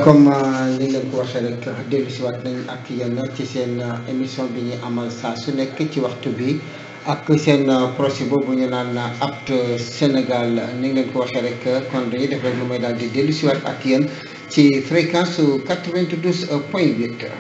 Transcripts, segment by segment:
comme ni leen ko waxee rek dellu si waat nañ ak yéen ci seen émission bi ñuy amal saa su nekk ci waxtu bi ak seen projet boobu ñu naan Apt Sénégal ni leen ko waxee rek kon dañuy def rek lu may daal di dellu si waat ak yéen ci fréquence su 92.8.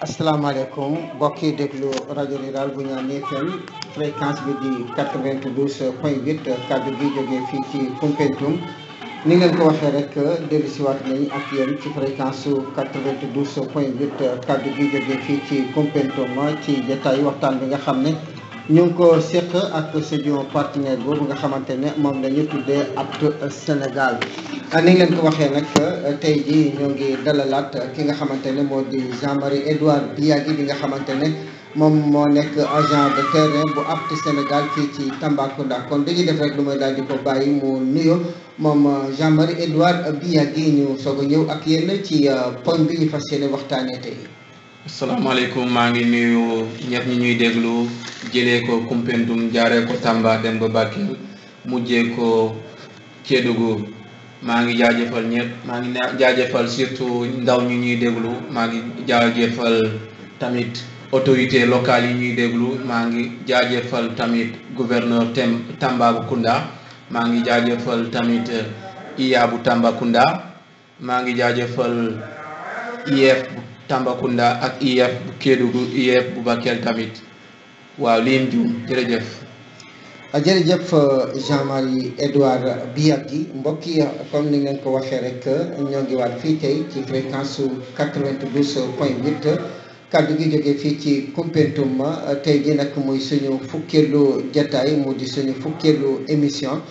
asalaamaaleykum mbokk yi déglu rajo Rural bu Ñaan FM fréquence bi di 92.8 kaddu gi jógee fii ci Koumpentoum ni ngeen ko waxee rek dellusiwaat nañ ak yéen ci fréquence su 92.8 kaddu gi jógee fii ci Koumpentoum ci jotaayu waxtaan bi nga xam ne ñu ngi ko seq ak suñu partenaire boobu nga xamante ne moom la ñu tuddee Apt Sénégal. ni ngeen ko waxee nag tey jii ñoo ngi dalalaat ki nga xamante ne moo di Jean-Marie Edouard Biagui bi nga xamante ne moom moo nekk agent de terrain bu Apt Sénégal fii ci Tambacounda kon dañuy def rek lu may daal di ko bàyyi mu nuyo moom Jean-Marie Edouard Biagui ñu soog a ñëw ak yéen ci poñ bi ñu fas yéene waxtaanee tey. asalaamaaleykum maa ngi nuyu ñëpp ñi ñuy déglu jëlee ko Koumpentoum jaaree ko Tamba dem ba Bakel mujjee ko Kédougou. maa ngi jaajëfal ñëpp maa ngi jaajëfal surtout ndaw ñi ñuy déglu maa ngi jaajëfal tamit autorité locale yi ñuy déglu maa ngi jaajëfal tamit gouverneur Tambacounda maa ngi jaajëfal tamit IA bu Tambacounda maa ngi jaajëfal IEF bu Tambacounda ak IEF bu Kédougou IEF bu Bakel tamit waaw lim juum jërëjëf. jërëjëf Jean-Marie Edouard Biagui mbokk yi comme ni ngeen ko waxee rek ñoo ngi waat fii tey ci fréquence su 92.8 kaddu gi jógee fii ci Koumpentoum tey ji nag muy suñu fukkeelu jataay mu di suñu fukkeelu émission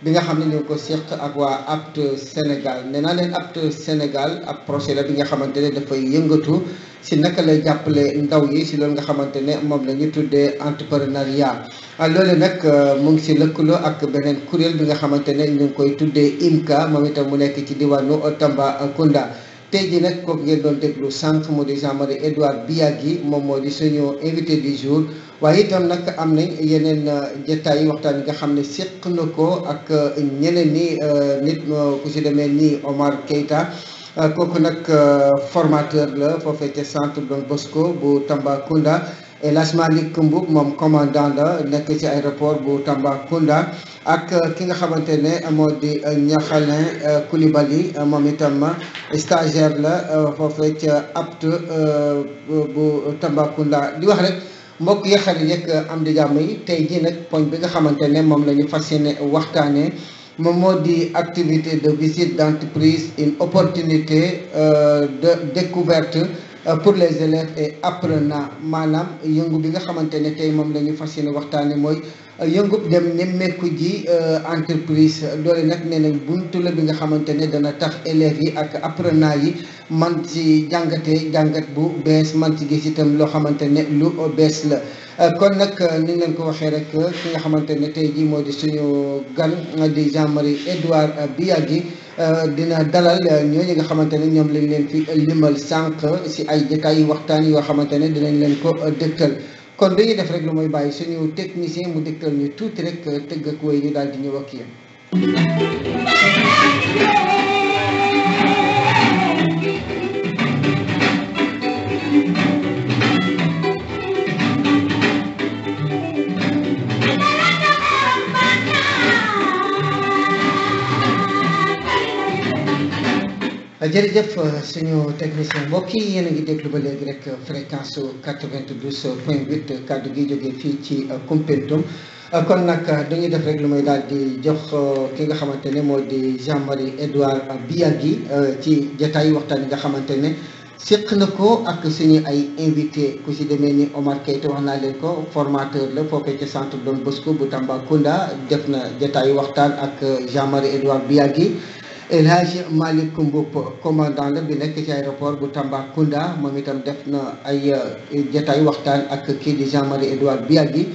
bi nga xam ne ñu ngi ko seq ak waa Apt Sénégal nee naa leen Apt Sénégal ab projet la bi nga xamante ne dafay yëngatu si naka lay jàppale ndaw yi si loolu nga xamante ne moom la ñu tuddee entrepreneuriat. loolu nag mu ngi si lëkkaloo ak beneen kuréel bi nga xamante ne ñu ngi koy tuddee IMCA moom itam mu nekk ci diwaanu Tambacounda tey jii nag kooku ngeen doon déglu sànq mu di Jean-Marie Edouard Biagui moom moo di suñu invité du jour waaye itam nag am nañ yeneen jotaay waxtaan yi nga xam ne seq na ko ak ñeneen ni nit ku si demee ni Omar Keita kooku nag formateur la foofee ca centre Don Bosco bu Tambacounda. El Hadj Malick Mboup moom commandant la nekk ci aéroport bu Tambacounda ak ki nga xamante ne moo di Niakhalin Coulibaly moom itam stagiaire la foofee ca Apt bu Tambacounda di wax rek mbokk yi xarit yeeg am di jàmm yi tey jii nag poñ bi nga xamante ne moom la ñu fas yéene waxtaanee moom moo di activité de visite d'entreprise une opportunité de découverte pour les élèves et apprenants maanaam yëngu bi nga xamante ne tey moom la ñu fas yéene waxtaane mooy yëngub dem nemmeeku ji entreprise doole nag nee nañ buntu la bi nga xamante ne dana tax élèves yi ak apprenants yi man ci jàngatee jàngat bu bees man ci gis itam loo xamante ne lu bees la kon nag ni leen ko waxee rek ki nga xamante ne tey jii moo di suñu gan di Jean-Marie Edouard Biagui dina dalal ñooñu nga xamante ne ñoom lañ leen fi limal sànq si ay détails waxtaan yoo xamante ne dinañ leen ko dëgtal kon dañuy def rek lu mooy bàyyi suñu technicien mu dëgtal ñu tuuti rek tëgg ak wéy ñu daal di ñëw ak yéen. jërëjëf suñu technicien mbokk yi yéen a ngi déglu ba léegi rek fréquence su 92.8 kaddu gi jógee fii ci Koumpentoum kon nag dañuy def rek lu may daal di jox ki nga xamante ne moo di Jean-Marie Edouard Biagui ci jotaayu waxtaan yi nga xamante ne séq na ko ak suñu ay invité ku si demee ni Omar Keita wax naa leen ko formateur la foofee ci centre Don Bosco bu Tambacounda def na jotaayu waxtaan ak Jean-Marie Edouard Biagui. El Hadj Malick Mboup commandant la bi nekk ci aéroport bu Tambacounda moom itam def na ay jotaayu waxtaan ak kii di Jean-Marie Edouard Biagui.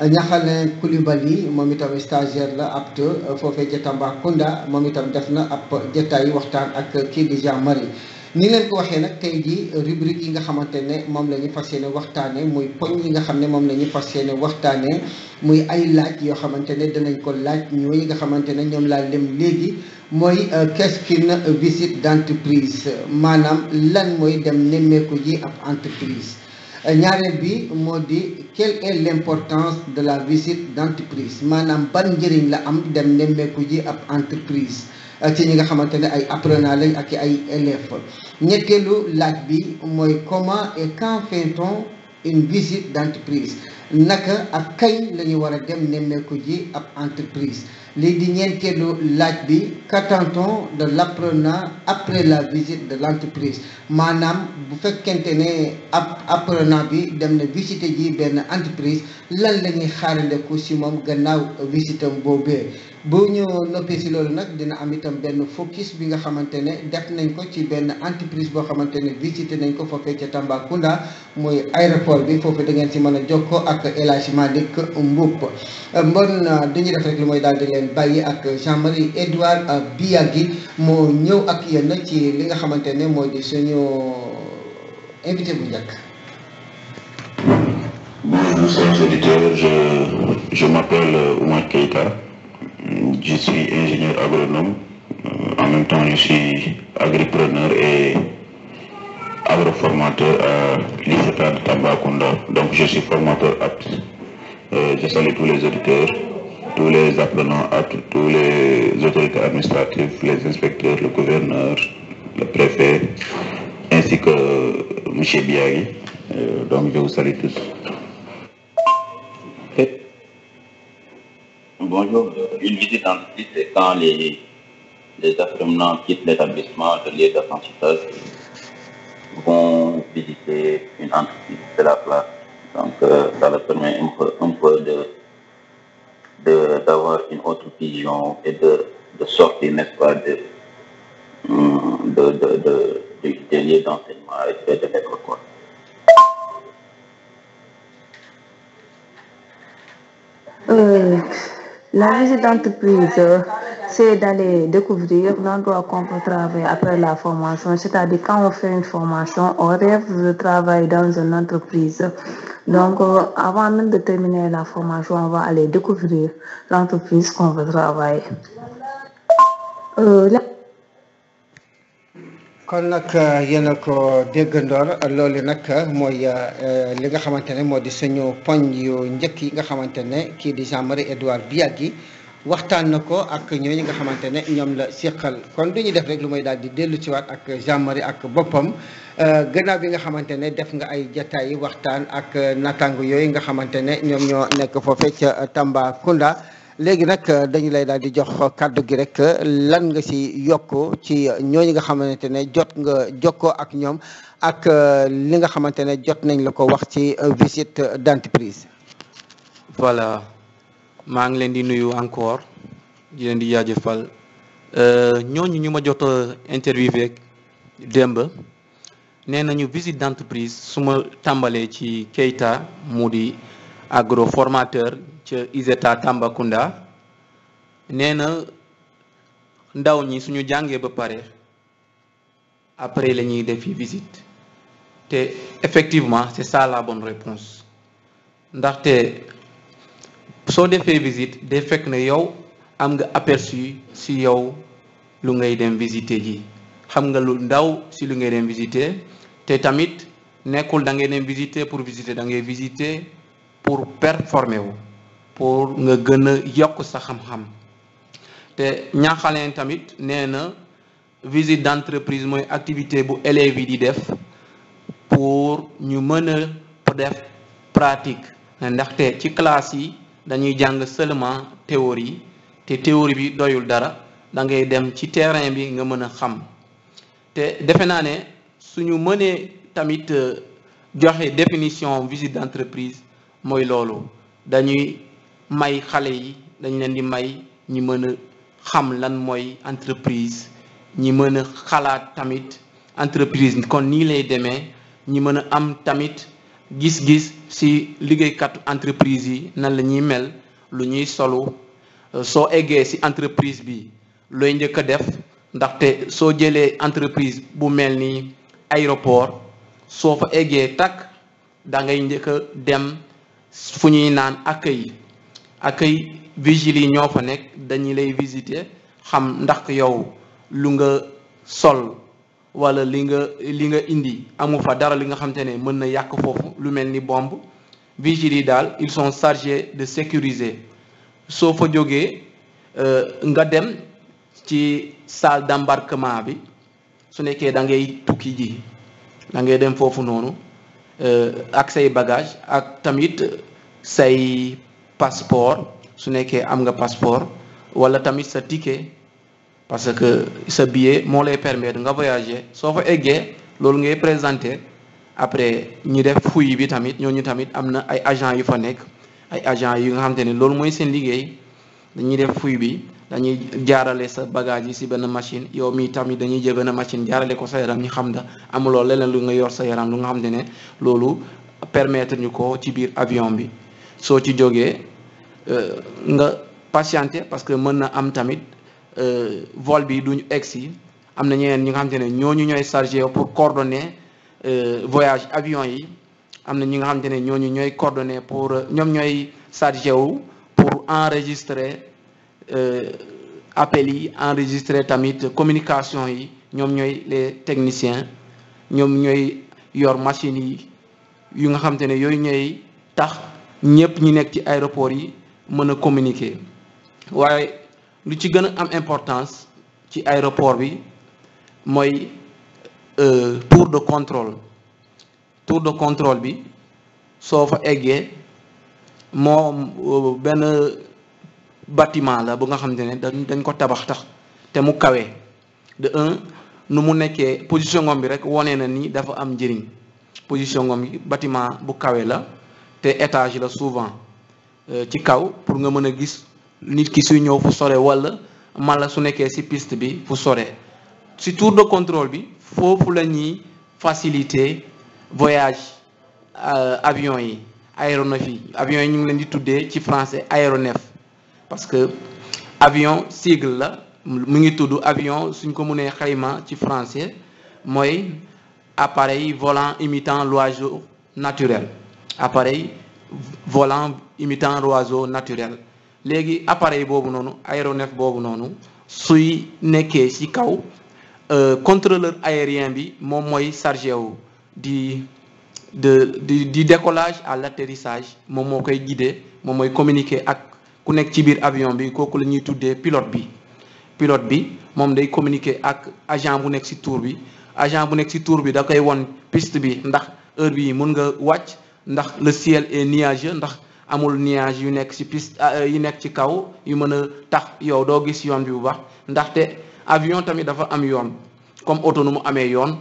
Niakhane Coulibaly moom itam stagiaire la apte foofee ca Tambacounda moom itam def na ab jotaayu waxtaan ak kii di Jean-Marie. ni leen ko waxee nag tey jii rubrique yi nga xamante ne moom la ñu fas yéene waxtaanee muy poñ yi nga xam ne moom la ñu fas yéene waxtaanee muy ay laaj yoo xamante ne danañ ko laaj ñooñu nga xamante ne ñoom laa lim léegi mooy qu'est-ce qu'une visite d'entreprise maanaam lan mooy dem nemmeeku ji ab entreprise. ñaareel bi moo di quelle est l'importance de la visite d'entreprise maanaam ban njëriñ la am dem nemmeeku ji ab entreprise. ci ñi nga xamante ne ay apprenants lañ ak ay élèves ñetteelu laaj bi mooy comment et quand fait-on une visite d'entreprise naka ak kañ la ñu war a dem nemmeeku ji ab entreprise. lii di ñeenteelu laaj bi qu'attend-on de l'apprenant après la visite de l'entreprise maanaam bu fekkente ne ab apprenant bi dem na visiter ji benn entreprise lan la ñuy xaarandeku si moom gannaaw visitam boobee. bu ñu noppee si loolu nag dina am itam benn focus bi nga xamante ne def nañ ko ci benn entreprise boo xamante ne visité nañ ko foofee ca Tambacounda muy aéroport bi foofu da ngeen si mën a jokkoo ak El Hadj Malick Mboup. mbon dañuy def rek lu mooy daal di leen bàyyi ak Jean-Marie Edouard Biagui moo ñëw ak yéen ci li nga xamante ne mooy di suñu invité bu njëkk. Bonjour chers auditeurs, je m'appelle Omar Keita. Je suis ingénieur agronome, en même temps je suis agripreneur et agroformateur à l'ICETA de Tambacounda. Donc je suis formateur apte. Je salue tous les auditeurs, tous les apprenants aptes, tous les autorités administratives, les inspecteurs, le gouverneur, le préfet, ainsi que M. Biagui. Donc je vous salue tous. Bonjour, une visite d'entreprise, c'est quand les apprenants quittent l'établissement, le lieu d'apprentissage, vont visiter une entreprise de la place. Donc ça leur permet un peu d'avoir une autre vision et de sortir, n'est-ce pas, des lieux d'enseignement et de l'école, quoi. La visite d'entreprise, c'est d'aller découvrir l'endroit qu'on peut travailler après la formation. C'est-à-dire quand on fait une formation, on rêve de travailler dans une entreprise. Donc, avant même de terminer la formation, on va aller découvrir l'entreprise qu'on veut travailler. kon nag yéen a ko déggandoor loolu nag mooy li nga xamante ne moo di suñu poñ yu njëkk yi nga xamante ne kii di Jean-Marie Edouard Biagui waxtaan na ko ak ñooñu nga xamante ne ñoom la séqal kon du ñu def rek lu mooy daal di dellu ci waat ak Jean-Marie ak boppam gannaaw bi nga xamante ne def nga ay jataay waxtaan ak naataango yooyu nga xamante ne ñoom ñoo nekk foofee ca Tambacounda. léegi nag dañu lay daal di jox kàddu gi rek lan nga ci yokk ci ñooñu nga xamante ne jot nga jokkoo ak ñoom ak li nga xamante ne jot nañ la ko wax ci visite d'entreprise. voilà maa ngi leen di nuyu encore di leen di jaajëfal ñooñu ñu ma jot a interviewé démb nee nañu visite d'entreprise su ma tàmbalee ci Keita mu di agroformateur ca ISETA Tambacounda nee na ndaw ñi suñu jàngee ba pare après la ñuy defi visite te effectivement c'est ça la bonne réponse ndaxte soo defee visite day fekk ne yow am nga aperçu si yow lu ngay dem visiter ji xam nga lu ndaw si lu ngay dem visiter te tamit nekkul da ngay dem visiter pour visiter da ngay visiter pour performer wu pour nga gën a yokk sa xam-xam te ñaaxaleen tamit nee na visite d'entreprise mooy activité bu élèves yi di def pour ñu mën a def pratique ndaxte ci classe yi dañuy jàng seulement théorie te théorie bi doyul dara da ngay dem ci terrain bi nga mën a xam te defe naa ne suñu mënee tamit joxe définition visite d'entreprise mooy loolu dañuy may xale yi dañ leen di may ñi mën a xam lan mooy entreprise ñi mën a xalaat tamit entreprise kon nii lay demee ñi mën a am tamit gis-gis ci liggéeykatu entreprise yi nan la ñuy mel lu ñuy solu soo eggee ci entreprise bi looy njëkk a def ndaxte soo jëlee entreprise bu mel ni aéroport soo fa eggee takk da ngay njëkk a dem fu ñuy naan accueil vigile yi ñoo fa nekk dañuy lay visiter xam ndax yow lu nga sol wala li nga indi amu fa dara li nga xamante ne mën na yàq foofu lu mel ni bombe vigile yi daal ils sont chargés de sécuriser soo fa jógee nga dem ci salle d'embarquement bi su nekkee da ngay tukki ji da ngay dem foofu noonu ak say bagage ak tamit say passeport su nekkee am nga passeport wala tamit sa ticket parce que sa billet moo lay permettre nga voyager soo fa eggee loolu ngay présenter après ñi def fouille bi tamit ñooñu tamit am na ay agents yu fa nekk ay agents yu nga xamante ne loolu mooy seen liggéey dañuy def fouille bi dañuy jaarale sa bagage yi ci benn machine yow mi tamit dañuy jël benn machine jaarale ko sa yaram ñu xam da amuloo leneen lu nga yor sa yaram lu nga xamante ne loolu permettre ñu ko ci biir avion bi soo ci jógee nga patienter parce que mën na am tamit vol bi duñu egsi am na ñeneen ñi nga xamante ne ñooñu ñooy chargé pour coordonner voyage avion yi am na ñi nga xamante ne ñooñu ñooy coordonner pour ñoom ñooy chargé wu pour enregistrer appels yi enregistrer tamit communication yi ñoom ñooy les techniciens ñoom ñooy yor machines yi yu nga xamante ne yooyu ñooy tax ñëpp ñi nekk ci aéroport yi mën a communiquer waaye lu ci gën a am importance ci aéroport bi mooy tour de contrôle bi soo fa eggee moo benn bâtiment la bu nga xamante ne dañ ko tabax tax te mu kawe de un nu mu nekkee position ngom bi rek wone na ni dafa am njëriñ position ngom bi bâtiment bu kawe la te étage la souvent ci kaw pour nga mën a gis nit ki suy ñëw fu sore wala mala su nekkee ci piste bi fu sore ci tour de contrôle bi foofu la ñuy faciliter voyage avion yi aéronef yi avion yi ñu ngi leen di tuddee ci français aéronef parce que avion sigle la mu ngi tudd avion suñ ko mënee xayma ci français mooy appareil volant imitant l'oiseau naturel appareil volant imitant l'oiseau naturel léegi appareil boobu noonu aéronef boobu noonu suy nekkee ci kaw contrôleur aérien bi moom mooy chargé wu di décollage à l'atterrissage moom moo koy guider moom mooy communiquer ak ku nekk ci biir avion bi kooku la ñuy tuddee pilote bi moom day communiquer ak agent bu nekk ci tour bi agent bu nekk ci tour bi da koy won piste bi ndax heure bi mun nga wàcc ndax le ciel est nuageux ndax amul nuage yu nekk ci piste yu nekk ci kaw yu mën a tax yow doo gis yoon bi bu baax ndaxte avion tamit dafa am yoon comme oto nu mu amee yoon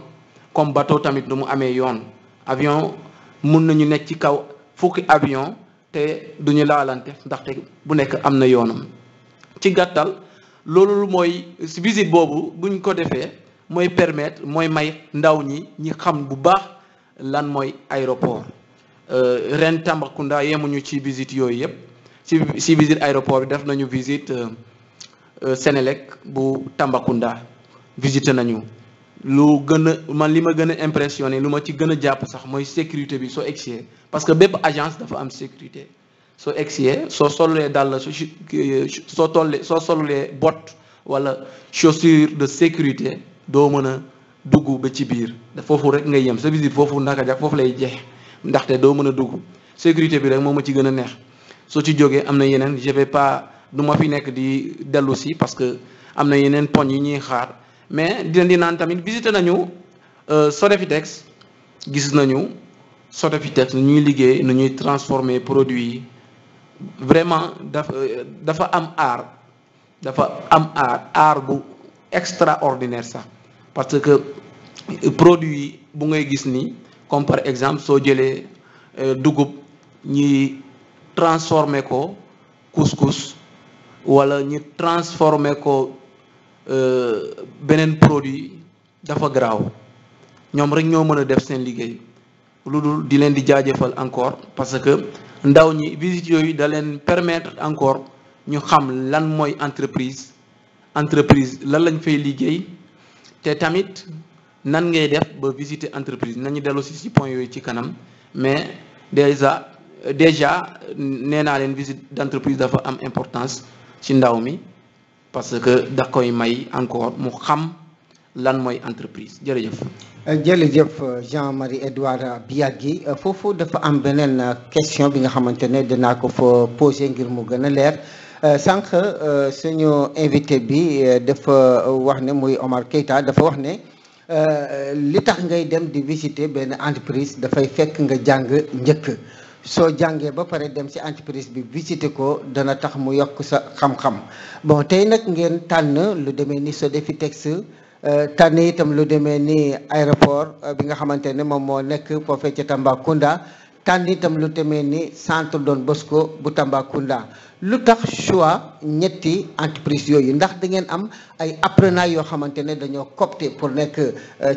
comme bateau tamit nu mu amee yoon avion mun nañu nekk ci kaw fukki avion te duñu laalante ndaxte bu nekk am na yoonam ci gàttal loolu mooy visite boobu buñ ko defee mooy permettre mooy may ndaw ñi xam bu baax lan mooy aéroport ren Tambacounda yemuñu ci visite yooyu yëpp ci visite aéroport bi def nañu visite Sénélec bu Tambacounda visité nañu lu gën a man li ma gën a impressionné lu ma ci gën a jàpp sax mooy sécurité bi soo egsee parce que bépp agence dafa am sécurité soo egsee soo solulee dàll soo solulee bot wala chaussure de sécurité doo mën a dugg ba ci biir foofu rek ngay yem sa visite foofu naka jak foofu lay jeex ndaxte doo mën a dugg sécurité bi rek moo ma ci gën a neex soo ci jógee am na yeneen je vais pas du ma fi nekk di dellu si parce que am na yeneen poñ yi ñuy xaar mais di naan tamit visité nañu Sodefitex gis nañu Sodefitex nu ñuy liggéey nu ñuy transformer produit yi vraiment dafa am art bu extraordinaire sax parce que produit bu ngay gis ni comme par exemple soo jëlee dugub ñi transformer ko couscous wala ñi transformer ko beneen produit dafa garaaw ñoom rek ñoo mën a def seen liggéey lu dul di leen di jaajëfal encore parce que ndaw ñi visite yooyu da leen permettre encore ñu xam lan mooy entreprise lan lañ fay liggéey te tamit nan ngay def ba visiter entreprise nañu dellu si point yooyu ci kanam mais déjà nee naa leen visite d'entreprise dafa am importance ci ndaw mi parce que da koy may encore mu xam lan mooy entreprise jërëjëf. jërëjëf Jean-Marie Edouard Biagui foofu dafa am beneen question bi nga xamante ne dinaa ko fa poser ngir mu gën a leer sànq suñu invité bi dafa wax ne muy Omar Keita dafa wax ne li tax ngay dem di visiter benn entreprise dafay fekk nga jàng njëkk soo jàngee ba pare dem ci entreprise bi visiter ko dana tax mu yokk sa xam-xam bon tey nag ngeen tànn lu demee ni Sodefitex tànn itam lu demee ni aéroport bi nga xamante ne moom moo nekk foofee ca Tambacounda tànn itam lu demee ni centre Don Bosco bu Tambacounda lu tax choix ñetti entreprise yooyu ndax da ngeen am ay apprenants yoo xamante ne dañoo coopté pour nekk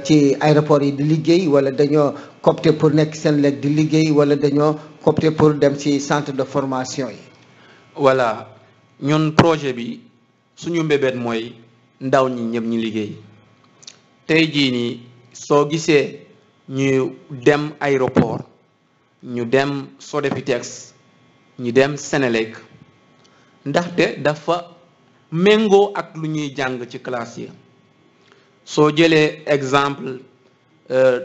ci aéroport yi di liggéey wala dañoo coopté pour nekk Senelec di liggéey wala dañoo coopté pour dem ci centre de formation yi. voilà ñun projet bi suñu mbébét mooy ndaw ñi ñëpp ñi liggéey tey jii nii soo gisee ñu dem aéroport ñu dem Sodefitex ñu dem Senelec ndaxte dafa méngoo ak lu ñuy jàng ci classe yi soo jëlee exemple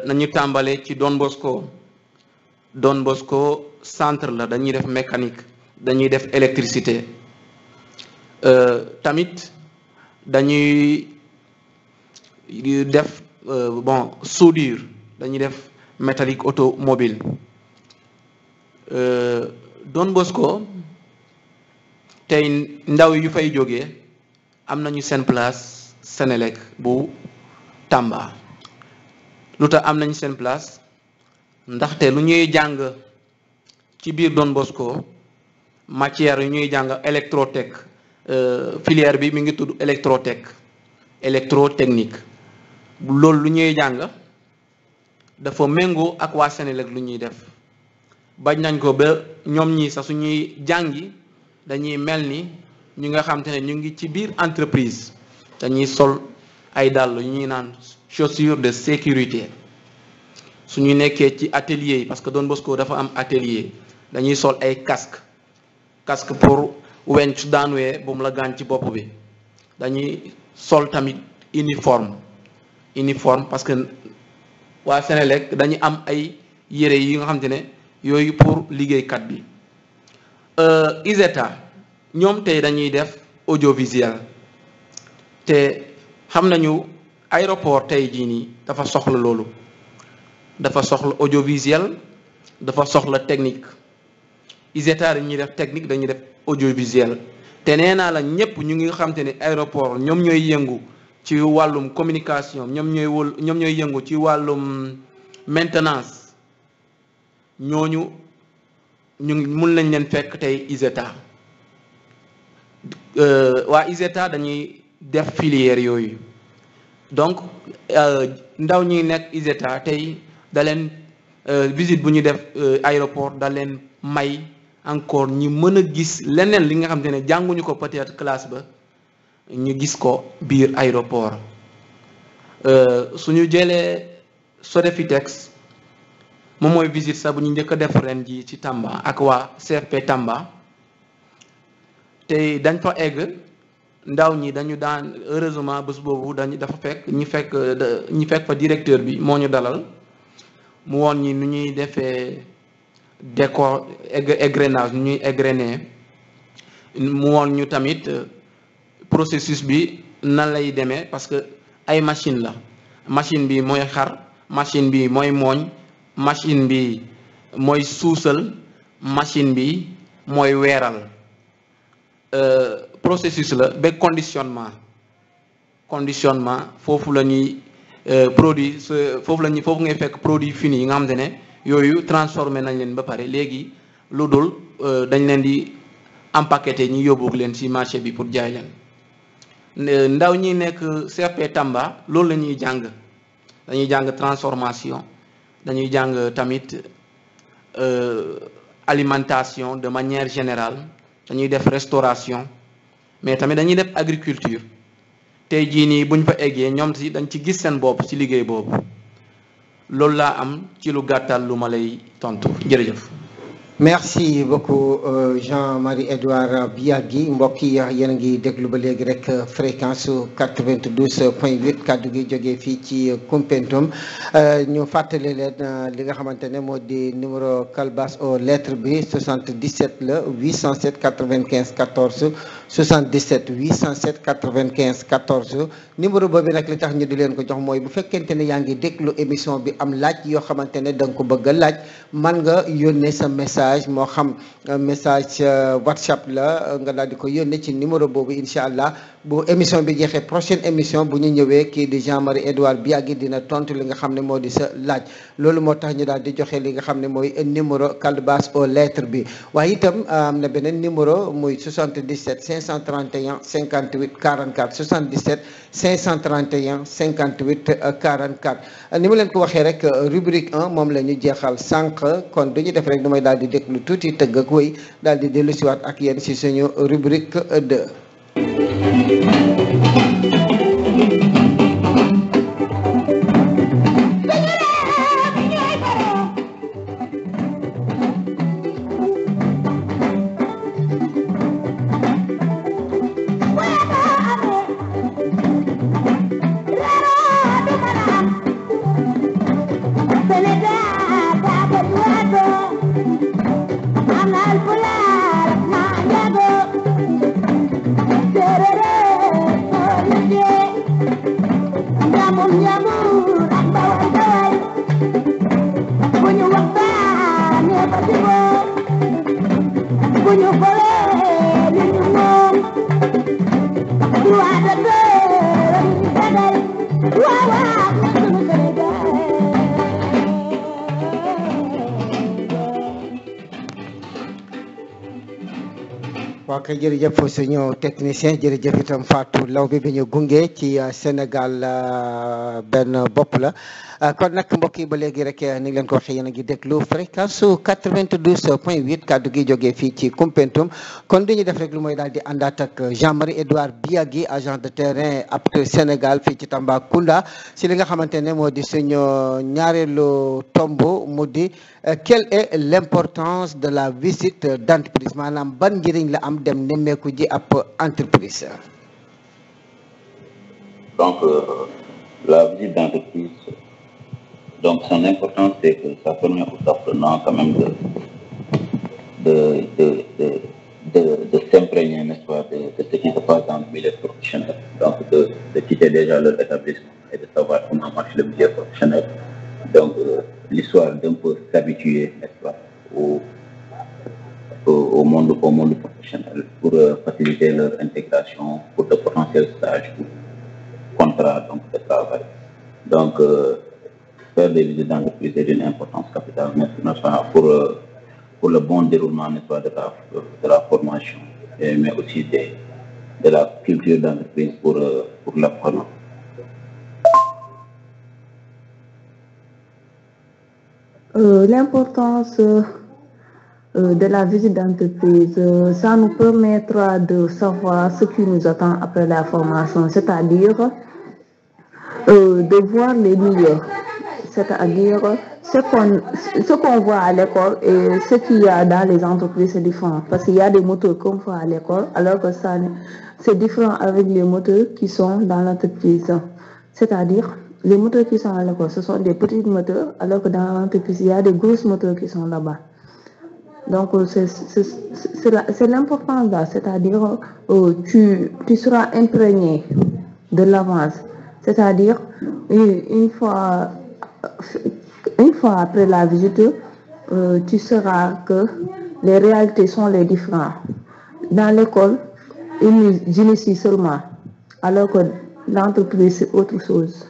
nañu tàmbale ci Don Bosco centre la dañuy def mécanique dañuy def électricité tamit dañuy def soudure dañuy def métallique automobile Don Bosco tey ndaw yu fay jógee am nañu seen place Senelec bu Tamba lu tax am nañu seen place ndaxte lu ñuy jàng ci biir Don Bosco matière yu ñuy jàng électrotech filière bi mi ngi tudd électrotechnique loolu lu ñuy jàng dafa méngoo ak waa Senelec lu ñuy def bañ nañ ko ba ñoom ñii sax suñuy jàngi dañuy mel ni ñu nga xam te ne ñu ngi ci biir entreprise dañuy sol ay dàll yu ñuy naan chaussure de sécurité suñu nekkee ci atelier yi parce que Don Bosco dafa am atelier dañuy sol ay casque pour weñ su daanuwee bu mu la gaañ ci bopp bi dañuy sol tamit uniforme parce que waa Senelec dañu am ay yére yi nga xam te ne yooyu pour liggéeykat bi ISETA ñoom tey dañuy def audiovisuel te xam nañu aéroport tey jii nii dafa soxla loolu dafa soxla audiovisuel dafa soxla technique ISETA dañuy def technique dañuy def audiovisuel te nee naa la ñëpp ñu ngi xam te ne aéroport ñoom ñooy yëngu ci wàllum communication ñoom ñooy yëngu ci wàllum maintenance ñooñu ñu mun nañ leen fekk tey ISETA waa ISETA dañuy def filière yooyu donc ndaw ñi nekk ISETA tey da leen visite bu ñu def aéroport da leen may encore ñi mën a gis leneen li nga xam te ne jànguñu ko peut-être classe ba ñu gis ko biir aéroport suñu jëlee Sodefitex moom mooy visite sax bu ñu njëkk a def ren ji ci Tamba ak waa CFP Tamba te dañ fa egg ndaw ñi dañu daan heureusement bés boobu dafa fekk ñu fekk fa directeur bi moo ñu dalal mu woon ñi nu ñuy defee décor égrenage nu ñuy égrener mu woon ñu tamit processus bi nan lay demee parce que ay machine la machine bi mooy xar machine bi mooy mooñ machine bi mooy suusal machine bi mooy weeral processus la ba conditionnement foofu la ñuy produit foofu ngay fekk produit fini yi nga xamante ne yooyu transformé nañ leen ba pare léegi lu dul dañ leen di empaqueté ñu yóbbu leen ci marché bi pour jaay leen ndaw ñi nekk CFP Tamba loolu la ñuy jàng dañuy jàng transformation dañuy jàng tamit alimentation de manière générale dañuy def restauration mais tamit dañuy def agriculture tey jii nii buñ fa eggee ñoom si dañ ci gis seen bopp ci liggéey boobu loolu laa am ci lu gàttal lu ma lay tontu jërëjëf. merci beaucoup Jean-Marie Edouard Biagui mbokk yi yéen a ngi déglu ba léegi rek fréquence su 92.8 kaddu gi jógee fii ci Koumpentoum ñu fàttali leen li nga xamante ne moo di numéro Calbas aux lettres bi 77 la 807 95 14 77 807 95 14 numéro boobu nag li tax ñu di leen ko jox mooy bu fekkente ne yaa ngi déglu émission bi am laaj yoo xamante ne da nga ko bëgg a laaj man nga yónnee sa message moo xam message WhatsApp la nga daal di ko yónnee ci numéro boobu incha allah bu émission bi jeexee prochaine émission bu ñu ñëwee kii di Jean-Marie Edouard Biagui dina tontu li nga xam ne moo di sa laaj loolu moo tax ñu daal di joxe li nga xam ne mooy numéro Calbas aux lettres bi waaye itam am na beneen numéro muy 77 531 58 44 77 531 58 44 ni ma leen ko waxee rek rubrique 1 moom la ñu jeexal sànq kon du ñu def rek damay daal di déglu tuuti tëgg ak wéy daal di dellu siwaat ak yéen si suñu rubrique 2. waaw kay jërëjëf suñu technicien jërëjëf itam Fatou Lawbe bi ñu gunge ci Sénégal benn bopp la kon nag mbokk yi ba léegi rek ni leen ko waxee yéen a ngi déglu fréquence su 92.8 kaddu gi jógee fii ci Koumpentoum kon dañuy def rek lu mooy daal di àndaat ak Jean-Marie Edouard Biagui agent de terrain APT Sénégal fii ci Tambacounda si li nga xamante ne moo di suñu ñaareelu tomb mu di quelle est l'importance de la visite d'entreprise maanaam ban njëriñ la am dem nemmeeku ji ab entreprise. Donc la visite d'entreprise, donc son importance c'est que ça permet aux apprenants quand même de s'imprégner, n'est-ce pas, de ce qui se passe dans le milieu professionnel, donc de quitter déjà leur établissement et de savoir comment marche le milieu professionnel. Donc l'histoire d'un peu s'habituer, n'est-ce pas, au monde professionnel pour faciliter leur intégration, pour de potentiels stages, pour contrats donc, de travail. Donc, faire des visites d'entreprise est d'une importance capitale, n'est-ce pas, pour le bon déroulement, n'est-ce pas, de la formation, mais aussi de la culture d'entreprise pour l'apprenant. L'importance de la visite d'entreprise, ça nous permettra de savoir ce qui nous attend après la formation, c'est-à-dire de voir les milieux, c'est-à-dire ce qu'on voit à l'école et ce qu'il y a dans les entreprises, c'est différent. Parce qu'il y a des moteurs qu'on voit à l'école, alors que ça, c'est différent avec les moteurs qui sont dans l'entreprise. C'est-à-dire, les moteurs qui sont à l'école, ce sont des petits moteurs, alors que dans l'entreprise, il y a des grosses moteurs qui sont là-bas. Donc, c'est l'importance là, c'est-à-dire tu seras imprégné de l'avance. C'est-à-dire, une fois après la visite, tu sauras que les réalités sont les différentes. Dans l'école, ils initient seulement, alors que l'entreprise, c'est autre chose.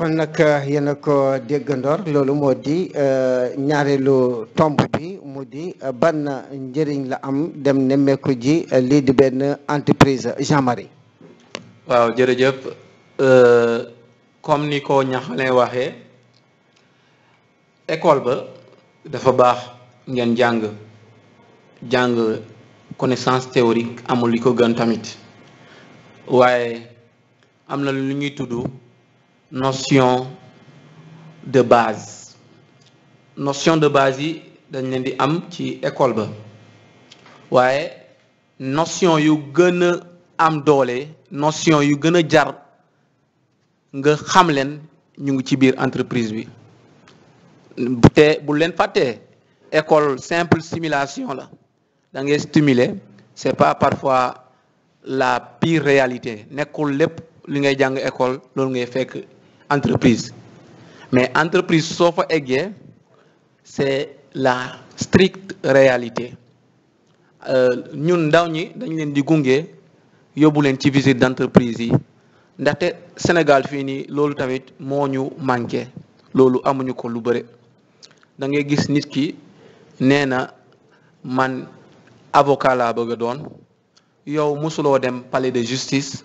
kon nag yéen a ko déggandoor loolu moo di ñaareelu tomb bi mu di ban njëriñ la am dem nemmeeku ji lii di benn entreprise Jean-Marie. waaw jërëjëf comme ni ko ñaxale waxee école ba dafa baax ngeen jàng connaissance théorique amul li ko gën tamit waaye am na lu ñuy tudd notion de base yi dañ leen di am ci école ba waaye notion yu gën a am doole notion yu gën a jar nga xam leen ñu ngi ci biir entreprise bi te bu leen fàttee école simple simulation la da ngay stimuler c'est pas parfois la pire réalité nekkul lépp li ngay jàng école loolu ngay fekk entreprise mais entreprise soo fa eggee c'est la stricte réalité ñun ndaw ñi dañ leen di gunge yóbbu leen ci visite d'entreprise yi ndaxte Sénégal fii nii loolu tamit moo ñu manqué loolu amuñu ko lu bëre da ngay gis nit ki nee na man avocat laa bëgg a doon yow musuloo dem palais de justice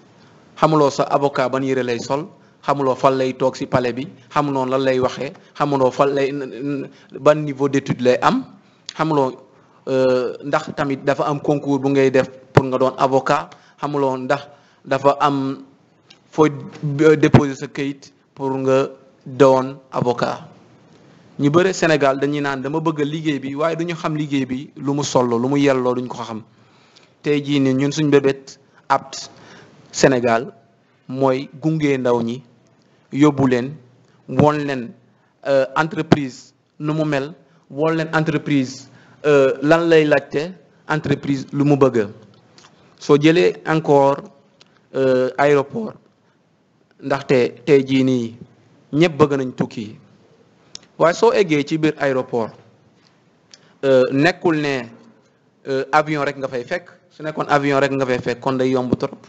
xamuloo sa avocat ban yére lay sol xamuloo fan lay toog ci palais bi xamuloo lan lay waxee xamuloo fan lay ban niveau d'étude lay am xamuloo ndax tamit dafa am concours bu ngay def pour nga doon avocat xamuloo ndax dafa am fooy déposer sa kayit pour nga doon avocat ñu bëre Sénégal dañuy naan dama bëgg liggéey bi waaye duñu xam liggéey bi lu mu solo lu mu yelloo duñ ko xam tey jii ni ñun suñ bébét apt Sénégal mooy gunge ndaw ñi yóbbu leen won leen entreprise nu mu mel won leen entreprise lan lay laajte entreprise lu mu bëgg soo jëlee encore aéroport ndaxte tey jii nii ñëpp bëgg nañ tukki waaye soo eggee ci biir aéroport nekkul ne avion rek nga fay fekk su nekkoon avion rek nga fay fekk kon day yomb trop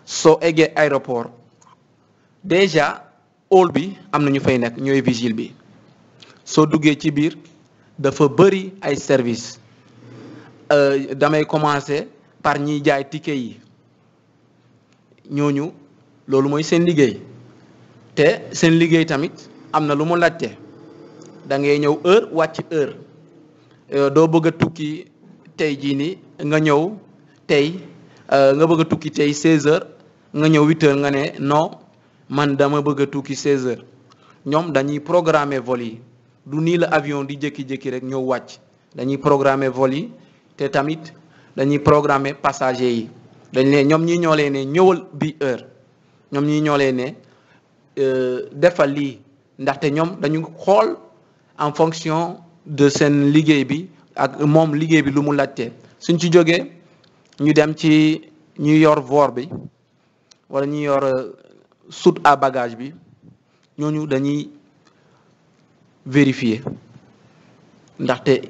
soo eggee aéroport déjà hall bi am na ñu fay nekk ñooy vigile bi soo duggee ci biir dafa bëri ay service damay commencer par ñiy jaay ticket yi ñooñu loolu mooy seen liggéey te seen liggéey tamit am na lu mu laajte da ngay ñëw heure wàcc heure doo bëgg a tukki tey jii ni nga ñëw tey nga bëgg a tukki tey 16h nga ñëw 8h nga ne non man dama bëgg a tukki 16h ñoom dañuy programmer vol yi du nii la avion di jékki-jékki rek ñëw wàcc dañuy programmer vol yi te tamit dañuy programmer passager yi dañ ne ñoom ñi ñoo leen ne ñëwal bi heure ñoom ñi ñoo leen ne defal lii ndaxte ñoom dañu xool en fonction de seen liggéey bi ak moom liggéey bi lu mu laajte suñ ci jógee ñu dem ci ñu yor vol bi wala ñu yor soute à bagage bi ñooñu dañuy vérifier ndaxte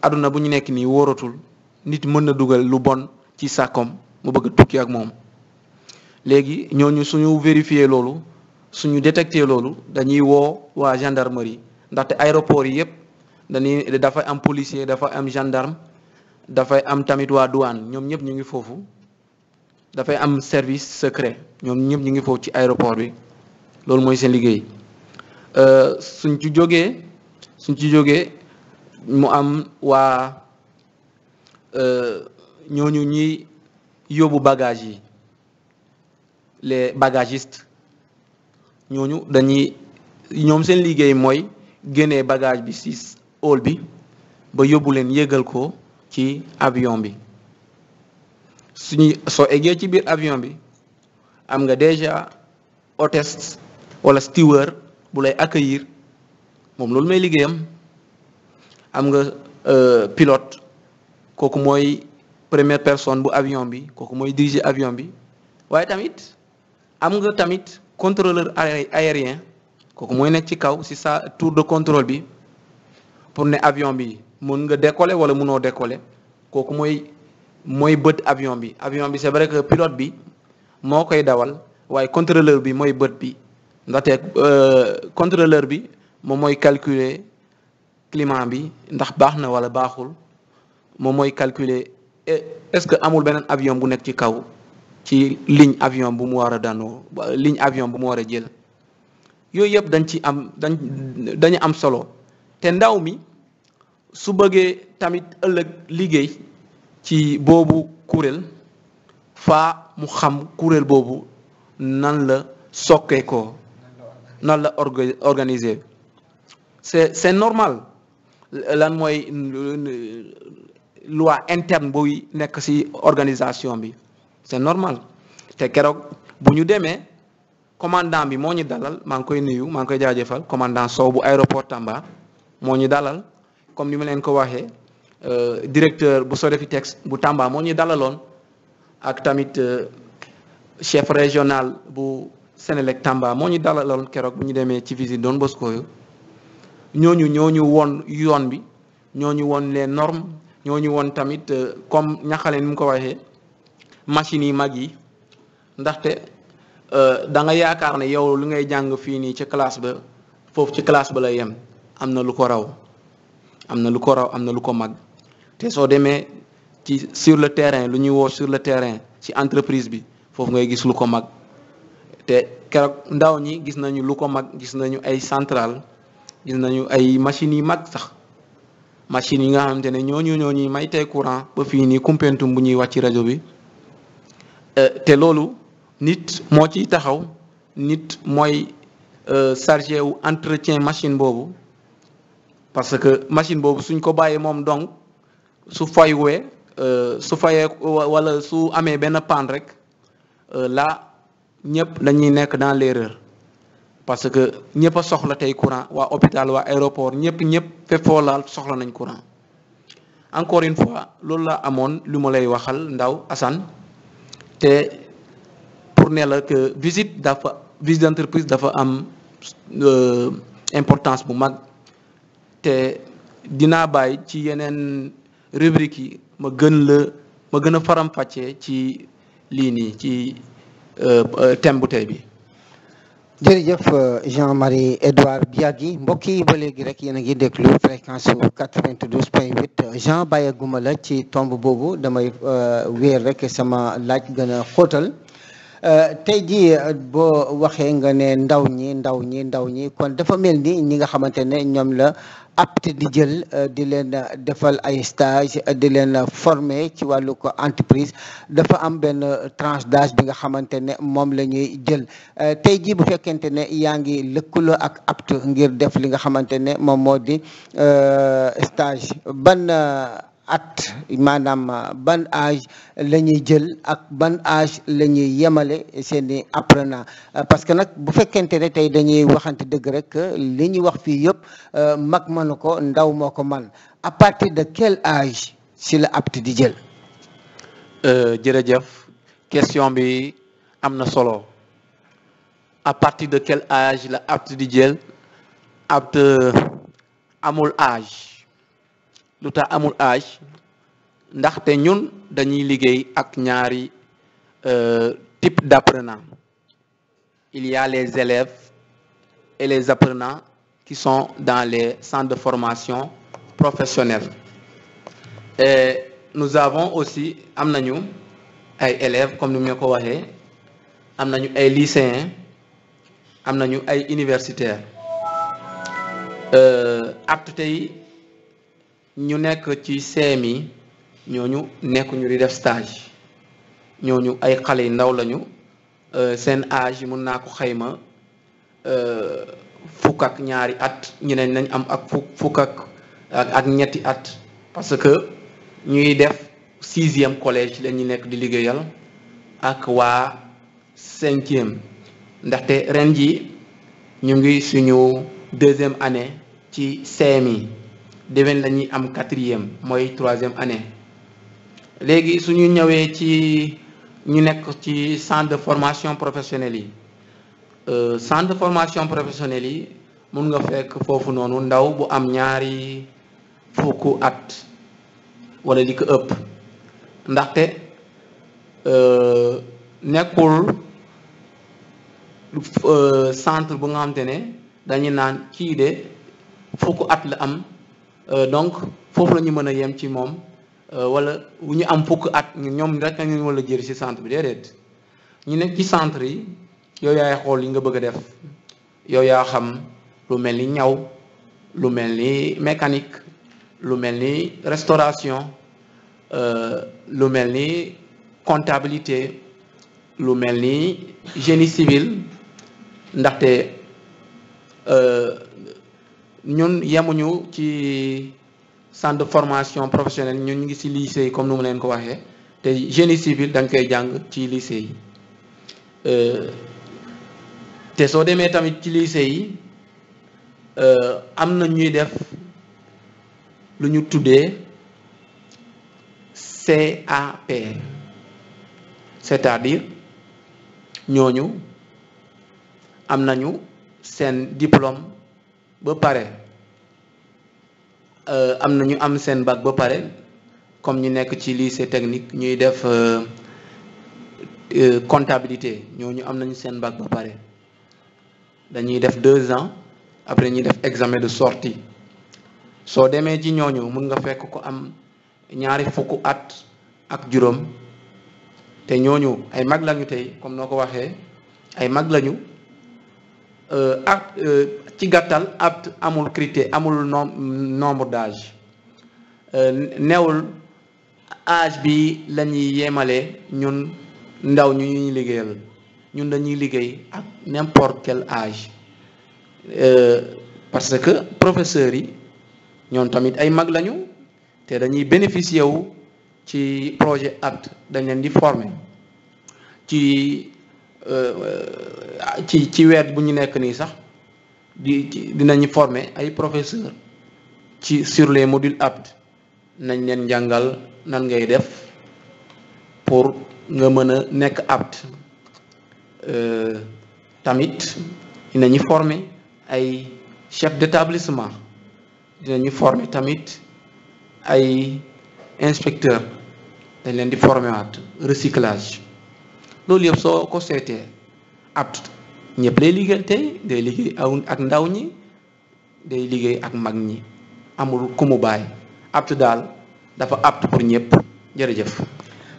aduna bu ñu nekk nii wóoratul nit mën na dugal lu bon ci sàkkom mu bëgg a tukki ak moom léegi ñooñu suñu vérifier loolu suñu détecter loolu dañuy woo waa gendarmerie ndaxte aéroport yi yëpp dañuy dafay am policier dafay am gendarme dafay am tamit waa douane ñoom ñëpp ñu ngi foofu dafay am service secret ñoom ñëpp ñu ngi foofu ci aéroport bi loolu mooy seen liggéey suñ ci jógee mu am waa ñooñu ñuy yóbbu bagage yi les bagagistes ñooñu ñoom seen liggéey mooy génnee bagage bi ci hall bi ba yóbbu leen yégal ko ci avion bi soo eggee ci biir avion bi am nga déjà hôtesse wala steward bu lay accueillir moom loolu may liggéeyam am nga pilote kooku mooy première personne bu avion bi kooku mooy diriger avion bi waaye tamit am nga tamit contrôleur aérien kooku mooy nekk ci kaw ci sa tour de contrôle bi pour ne avion bi mun nga décoller wala munoo décoller kooku mooy bët avion bi c'est vrai que pilote bi moo koy dawal waaye contrôleur bi mooy bët bi ndaxte contrôleur bi moom mooy calculer climat bi ndax baax na wala baaxul moom mooy calculer est-ce que amul beneen avion bu nekk ci kaw ci ligne avion bu mu war a daanoo ligne avion bu mu war a jël yooyu yëpp dañu am solo te ndaw mi su bëggee tamit ëllëg liggéey ci boobu kuréel faa mu xam kuréel boobu nan la sokkee ko nan la organiser c'est normal lan mooy loi interne buy nekk ci organisation bi c'est normal te keroog bu ñu demee commandant bi moo ñu dalal maa ngi koy nuyu maa ngi koy jaajëfal commandant Sow bu aéroport Tamba moo ñu dalal comme ni ma leen ko waxee directeur bu Sodefitex bu Tamba moo ñu dalaloon ak tamit chef régional bu Sénélec Tamba moo ñu dalaloon keroog bu ñu demee ci visite Don Bosco ñooñu woon yoon bi ñooñu woon les normes ñooñu woon tamit comme ñaxale ni mu ko waxee machines yi mag yi ndaxte da nga yaakaar ne yow lu ngay jàng fii nii ci classe ba foofu ci classe ba la yem am na lu ko raw am na lu ko raw am na lu ko mag te soo demee ci sur le terrain lu ñuy woo sur le terrain ci entreprise bi foofu ngay gis lu ko mag te keroog ndaw ñi gis nañu lu ko mag gis nañu ay centrale gis nañu ay machines yi mag sax machines yi nga xamante ne ñooñuy may tey courant ba fii nii Koumpentoum bu ñuy wàcc rajo bi te loolu nit moo ciy taxaw nit mooy chargé wu entretien machine boobu parce que machine boobu suñ ko bàyyee moom donc su fayuwee su fayee wala su amee benn panne rek là ñëpp dañuy nekk dans l'erreur parce que ñëpp a soxla tey courant waa hôpital waa aéroport ñëpp fépp foo laal soxla nañ courant encore une fois loolu la amoon lu ma lay waxal ndaw Assane te pour ne la que visite d'entreprise dafa am importance bu mag te dinaa bàyyi ci yeneen rubrique yi ma gën a faram-fàccee ci lii nii ci thème bu tey bi. jërëjëf Jean-Marie Edouard Biagui mbokk yi ba léegi rek yéen a ngi déglu fréquence 92.8 Jean bàyyaguma la ci tomb boobu damay wéer rek sama laaj gën a xóotal tey jii boo waxee nga ne ndaw ñi kon dafa mel ni ñi nga xamante ne ñoom la apte di jël di leen defal ay stage di leen former ci wàllu ko entreprise dafa am benn tranche d'âge bi nga xamante ne moom la ñuy jël tey jii bu fekkente ne yaa ngi lëkkaloo ak apte ngir def li nga xamante ne moom moo di stage ban at maanaam ban âge la ñuy jël ak ban âge la ñuy yemale seeni apprenant parce que nag bu fekkente ne tey dañuy waxante dëgg rek li ñuy wax fii yëpp mag mënu ko ndaw moo ko man à partir de quel âge si la apte di jël. jërëjëf question bi am na solo à partir de quel âge la apte di jël apte amul âge. lu tax amul âge ndaxte ñun dañuy liggéey ak ñaari type d'apprenants il y a les élèves et les apprenants qui sont dans les centres de formation professionnelle et nous avons aussi am nañu ay élèves comme ni mu ko waxee am nañu ay lycéens am nañu ay universitaires aptité yi ñu nekk ci CMI ñooñu nekkuñu di def stage ñooñu ay xale yu ndaw lañu seen âge mun naa ko xayma fukk ak ñaari at ñeneen nañ am ak fukk ak ñetti at parce que ñuy def 6e collège la ñu nekk di liggéeyal ak waa 5e ndaxte ren ji ñu ngi suñu 2e année ci CMI déwén la ñuy am 4e mooy 3e année léegi suñu ñëwee ci ñu nekk ci centre de formation professionnelle yi centre de formation professionnelle yi mun nga fekk foofu noonu ndaw bu am ñaari fukk at wala li ko ëpp ndaxte nekkul centre bu nga xamante ne dañuy naan kii de fukk at la am donc foofu la ñu mën a yem ci moom wala bu ñu am fukk at ñoom rek ñu wala jëri ci centre bi déedéet ñu nekk ci centre yi yow yaay xool yi nga bëgg a def yow yaa xam lu mel ni ñaw lu mel ni mécanique lu mel ni restauration lu mel ni comptabilité lu mel ni génie civil ndaxte ñun yemuñu ci centre de formation professionnelle ñun ñu ngi ci lycée yi comme nu mu leen ko waxee te génie civil dañ koy jàng ci lycée yi te soo demee tamit ci lycée yi am na ñuy def lu ñu tuddee CAP c'est-à-dire ñooñu am nañu seen diplôme ba pare am nañu am seen bac ba pare comme ñu nekk ci lycée technique ñuy def comptabilité ñooñu am nañu seen bac ba pare dañuy def 2 ans après ñuy def examen de sortie soo demee ci ñooñu mën nga fekk ko am ñaari fukk at ak juróom te ñooñu ay mag lañu tey comme noo ko waxee ay mag lañu ak ci gàttal apte amul critère amul nombre d'âge newul âge bi la ñuy yemale ñun ndaw ñu ñuy liggéeyal ñun dañuy liggéey ak n'importe quel âge parce que professeurs yi ñoom tamit ay mag lañu te dañuy bénéficier wu ci projet apte dañ leen di former ci weer bu ñu nekk nii sax dinañu former ay professeurs sur les modules apte nañ leen jàngal nan ngay def pour nga mën a nekk apte tamit dinañu former ay chef d'établissement dinañu former tamit ay inspecteur dañ leen di former waat recyclage loolu yëpp soo ko seetee apte ñëpp lay liggéeyal tey day liggéey ak ndaw ñi day liggéey ak mag ñi amul ku mu bàyyi apte daal dafa apte pour ñëpp jërëjëf.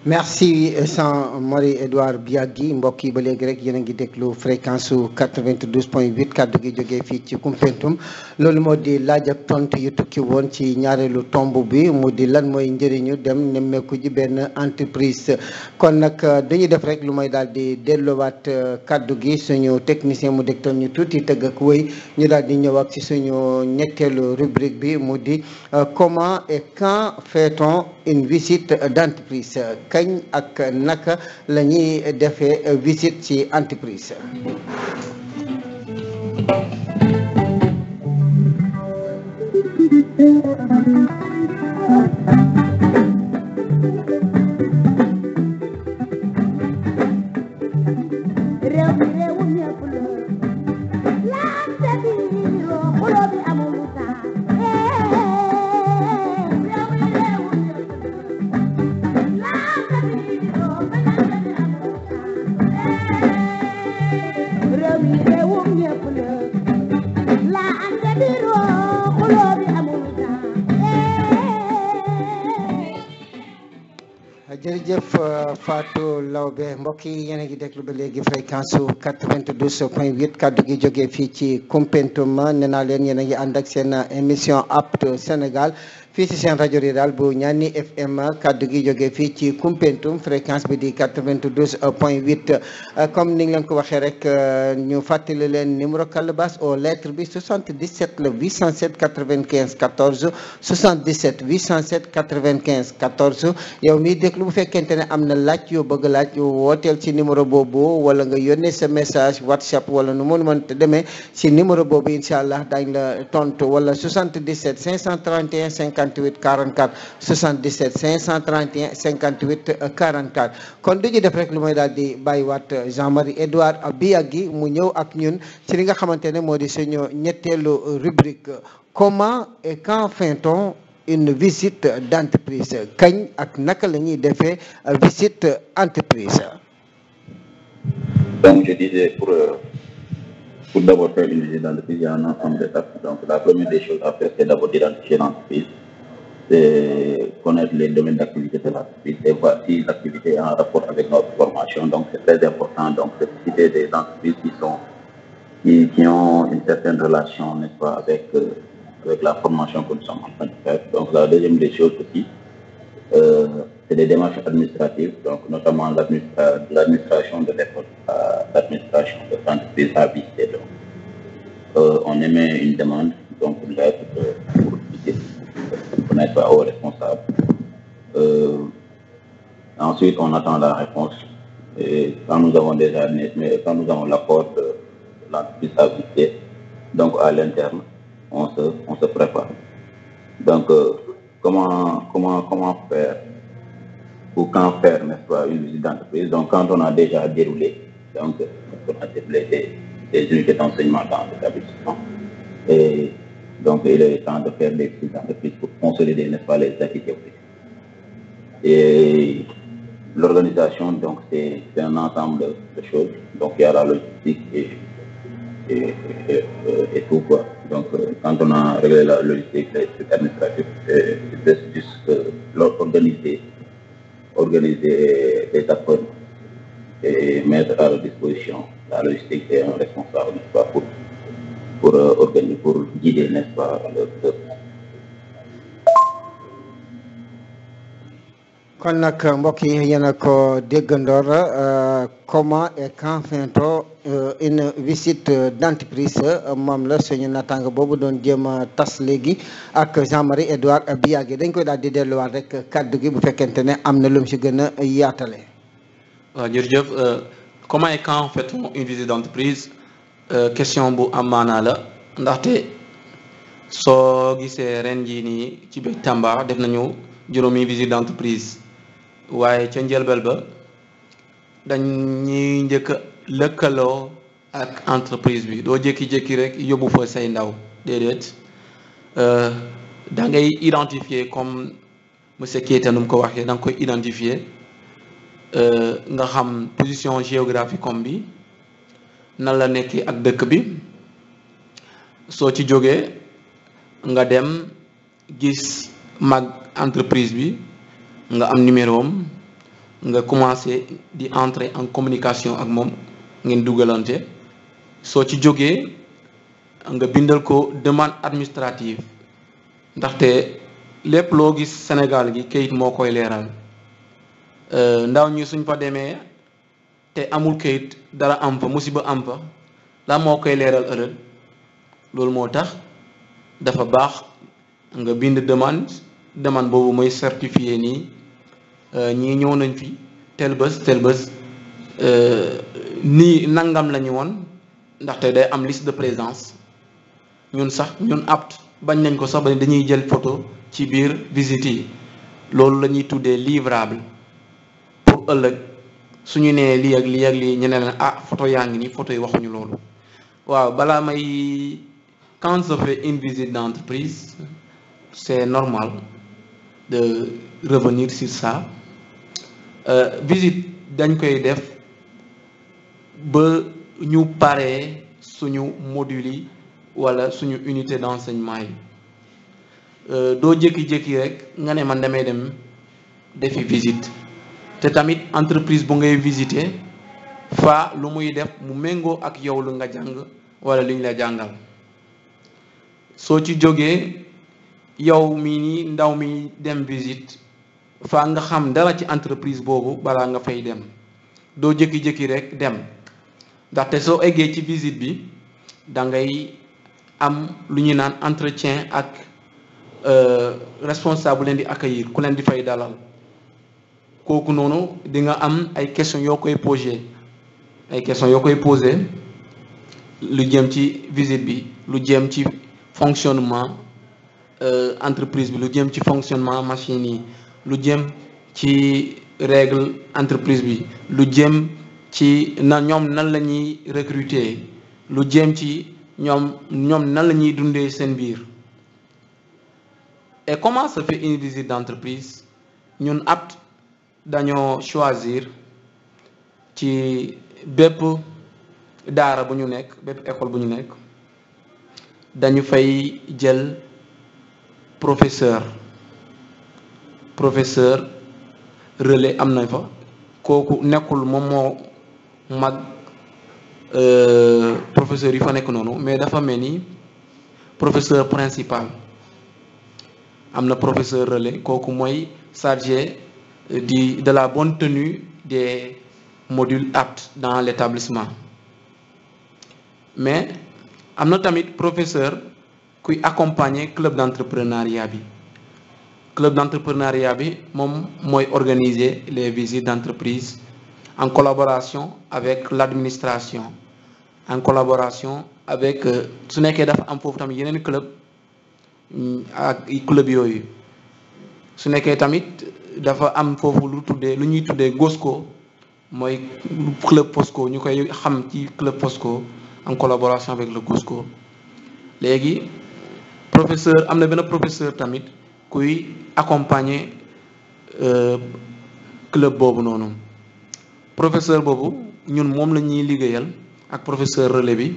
merci Jean Marie Edouard Biagui mbokk yi ba léegi rek yéen a ngi déglu fréquence su 92.8 kaddu gi jógee fii ci Koumpentoum loolu moo di laaj ak tontu yu tukki woon ci ñaareelu tomb bi mu di lan mooy njëriñu dem nemmeeku ji benn entreprise kon nag dañuy def rek lu may daal di delloowaat kaddu gi suñu technicien mu dégtal ñu tuuti tëgg ak wëy ñu daal di ñëw ak ci suñu ñetteelu rubrique bi mu di comment et quand fait-on une visite d'entreprise kañ ak naka la ñuy defee visite ci entreprise. jërëjëf Fatou Lawbe mbokk yi yéen a ngi déglu ba léegi fréquence su 92.8 kaddu gi jógee fii ci Koumpentoum nee naa leen yéen a ngi ànd ak seen émission apte Sénégal fii ci seen rajo rural bu Ñaani FM kaddu gi jógee fii ci Koumpentoum fréquence bi di 92.8 comme ni nga leen ko waxee rek ñu fàttali leen numéro calebasse aux lettres bi 77 le 807 95 14 77 807 95 14 yow miy déglu bu fekkente ne am na laaj yoo bëgg laaj wooteel ci numéro boobu wala nga yónnee sa message WhatsApp wala nu mu mënta demee ci numéro boobu incha allah daañu la tontu wala 77 531 58 44 77 531 58 44 kon du ñu def rek lu may daal di bàyyiwaat Jean-Marie Edouard Biagui mu ñëw ak ñun ci li nga xamante ne moo di suñu ñetteelu rubrique comment et quand fait-on une visite d'entreprise kañ ak naka la ñuy defee visite entreprise. Donc je disais pour d'abord faire une visite d'entreprise, il y a un ensemble d'étapes. Donc, la première des choses à faire, c'est d'abord d'identifier l'entreprise, c'est connaître les domaines d'activité de l'entreprise et voir si l'activité est en rapport avec notre formation. Donc, c'est très important donc, de citer des entreprises qui ont une certaine relation, n'est-ce pas, avec la formation que nous sommes en train de faire. Donc, la deuxième des choses aussi, c'est des démarches administratives, donc notamment l'administration de l'école, l'administration de l'entreprise à visiter. Donc, on émet une demande, donc une lettre pour connaître aux responsables. Ensuite, on attend la réponse. Et quand nous avons l'accord de l'entreprise à visiter, donc à l'interne, on se prépare. Donc, comment faire ou quand faire, n'est-ce pas, une visite d'entreprise? Donc, quand on a déjà déroulé, donc, on a déroulé des unités d'enseignement dans l'établissement. Et donc, il est temps de faire des visites d'entreprise pour consolider, n'est-ce pas, les activités. Et l'organisation, donc, c'est un ensemble de choses. Donc, il y a la logistique et tout, quoi. Donc, quand on a réglé la logistique, les trucs administratifs, c'est juste organiser les appels et mettre à leur disposition la logistique et un responsable, n'est-ce pas, pour guider, n'est-ce pas, le kon nag mbokk yi yéen a ko déggandoor comment et quand fait-on une visite d'entreprise moom la suñu naataango boobu doon jéem a tas léegi ak Jean-Marie Edouard Biagui dañ koy daal di delluwaat rek kaddu gi bu fekkente ne am na lu mu si gën a yaatale. waaw jërëjëf comment et quand fait-on une visite d'entreprise question bu am maanaa la ndaxte soo gisee ren jii nii ci biir Tamba def nañu juróomi visite d'entreprise. waaye ca njëlbel ba dañuy njëkk lëkkaloo ak entreprise bi doo jékki-jékki rek yóbbu fa say ndaw déedéet da ngay identifier comme monsieur Keita nu mu ko waxee da nga koy identifier nga xam position géographique comme bi nan la nekkee ak dëkk bi soo ci jógee nga dem gis mag entreprise bi nga am numéro am nga commencé di entrer en communication ak moom ngeen dugalante soo ci jógee nga bindal ko demande administrative ndaxte lépp loo gis Sénégal gi kayit moo koy leeral ndaw ñi suñ fa demee te amul kayit dara am fa musiba am fa la moo koy leeral ëllëg loolu moo tax dafa baax nga bind demande boobu mooy certifié nii ñii ñëw nañ fi tel bés nii nangam la ñu woon ndaxte day am liste de présence ñun apte bañ nañ ko sax ba dañuy jël photo ci biir visite yi loolu la ñuy tuddee livrable pour ëllëg suñu nee lii ak lii ak lii ñu ne leen photo yaa ngi nii photo yi waxuñu loolu waaw balaa may quand je fais une visite d'entreprise c'est normal de revenir sur ça visite dañ koy def ba ñu paree suñu module yi wala suñu unité d'enseignement yi doo jékki-jékki rek nga ne man damay dem defi visite te tamit entreprise bu ngay visiter fa lu muy def mu méngoo ak yow lu nga jàng wala li ñu la jàngal soo ci jógee yow mii nii ndaw mi dem visite fa nga xam dara ci entreprise boobu balaa nga fay dem doo jékki-jékki rek dem ndaxte soo eggee ci visite bi da ngay am lu ñu naan entretien ak responsable leen di accueillir ku leen di fay dalal kooku noonu di nga am ay questions yoo koy posé lu jëm ci visite bi lu jëm ci fonctionnement entreprise bi lu jëm ci fonctionnement machine yi lu jëm ci règle entreprise bi lu jëm ci ñoom nan la ñuy recruter lu jëm ci ñoom nan la ñuy dundee seen biir. Et comment se fait une visite d'entreprise? Ñun apte dañoo choisir ci bépp daara bu ñu nekk bépp école bu ñu nekk dañu fay jël professeur relais am na fa kooku nekkul moom moo mag professeur yi fa nekk noonu mais dafa mel ni professeur principal am na professeur relais kooku mooy chargé de la bonne tenue des modules aptes dans l'établissement mais am na tamit professeur kuy accompagner club d'entrepreneuriat bi club d'entrepreneuriat bi moom mooy organiser les visites d'entreprise en collaboration avec l'administration en collaboration avec su nekkee dafa am foofu tamit yeneen club ak club yooyu su nekkee tamit dafa am foofu lu ñuy tuddee GOSCO mooy club POSCO ñu koy xam ci club POSCO en collaboration avec le GOSCO léegi professeur am na benn professeur tamit kuy accompagner club boobu noonu professeur boobu ñun moom la ñuy liggéeyal ak professeur relais bi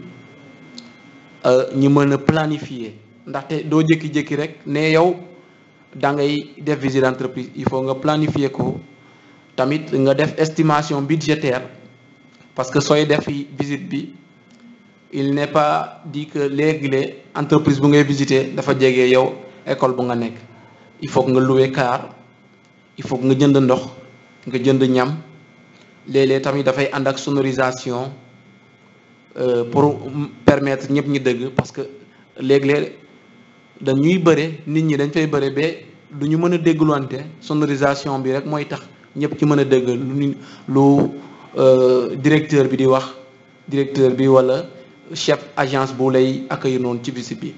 ñu mën a planifier ndaxte doo jékki-jékki rek ne yow da ngay def visite d'entreprise il faut nga planifier ko tamit nga def estimation budgétaire parce que sooy def visite bi il n'est pas dit que léegi entreprise bu ngay visiter dafa jege yow école bu nga nekk il faut que nga louer car il faut que nga jënd ndox nga jënd ñam léeg-léeg tamit dafay ànd ak sonorisation pour permettre ñëpp ñi dëgg parce que léeg-léeg dañuy bëre nit ñi dañ fay bëre ba du ñu mën a dégluwante sonorisation bi rek mooy tax ñëpp ci mën a dëgg lu directeur bi di wax directeur bi wala chef agence bu lay accueillir noonu ci visite bi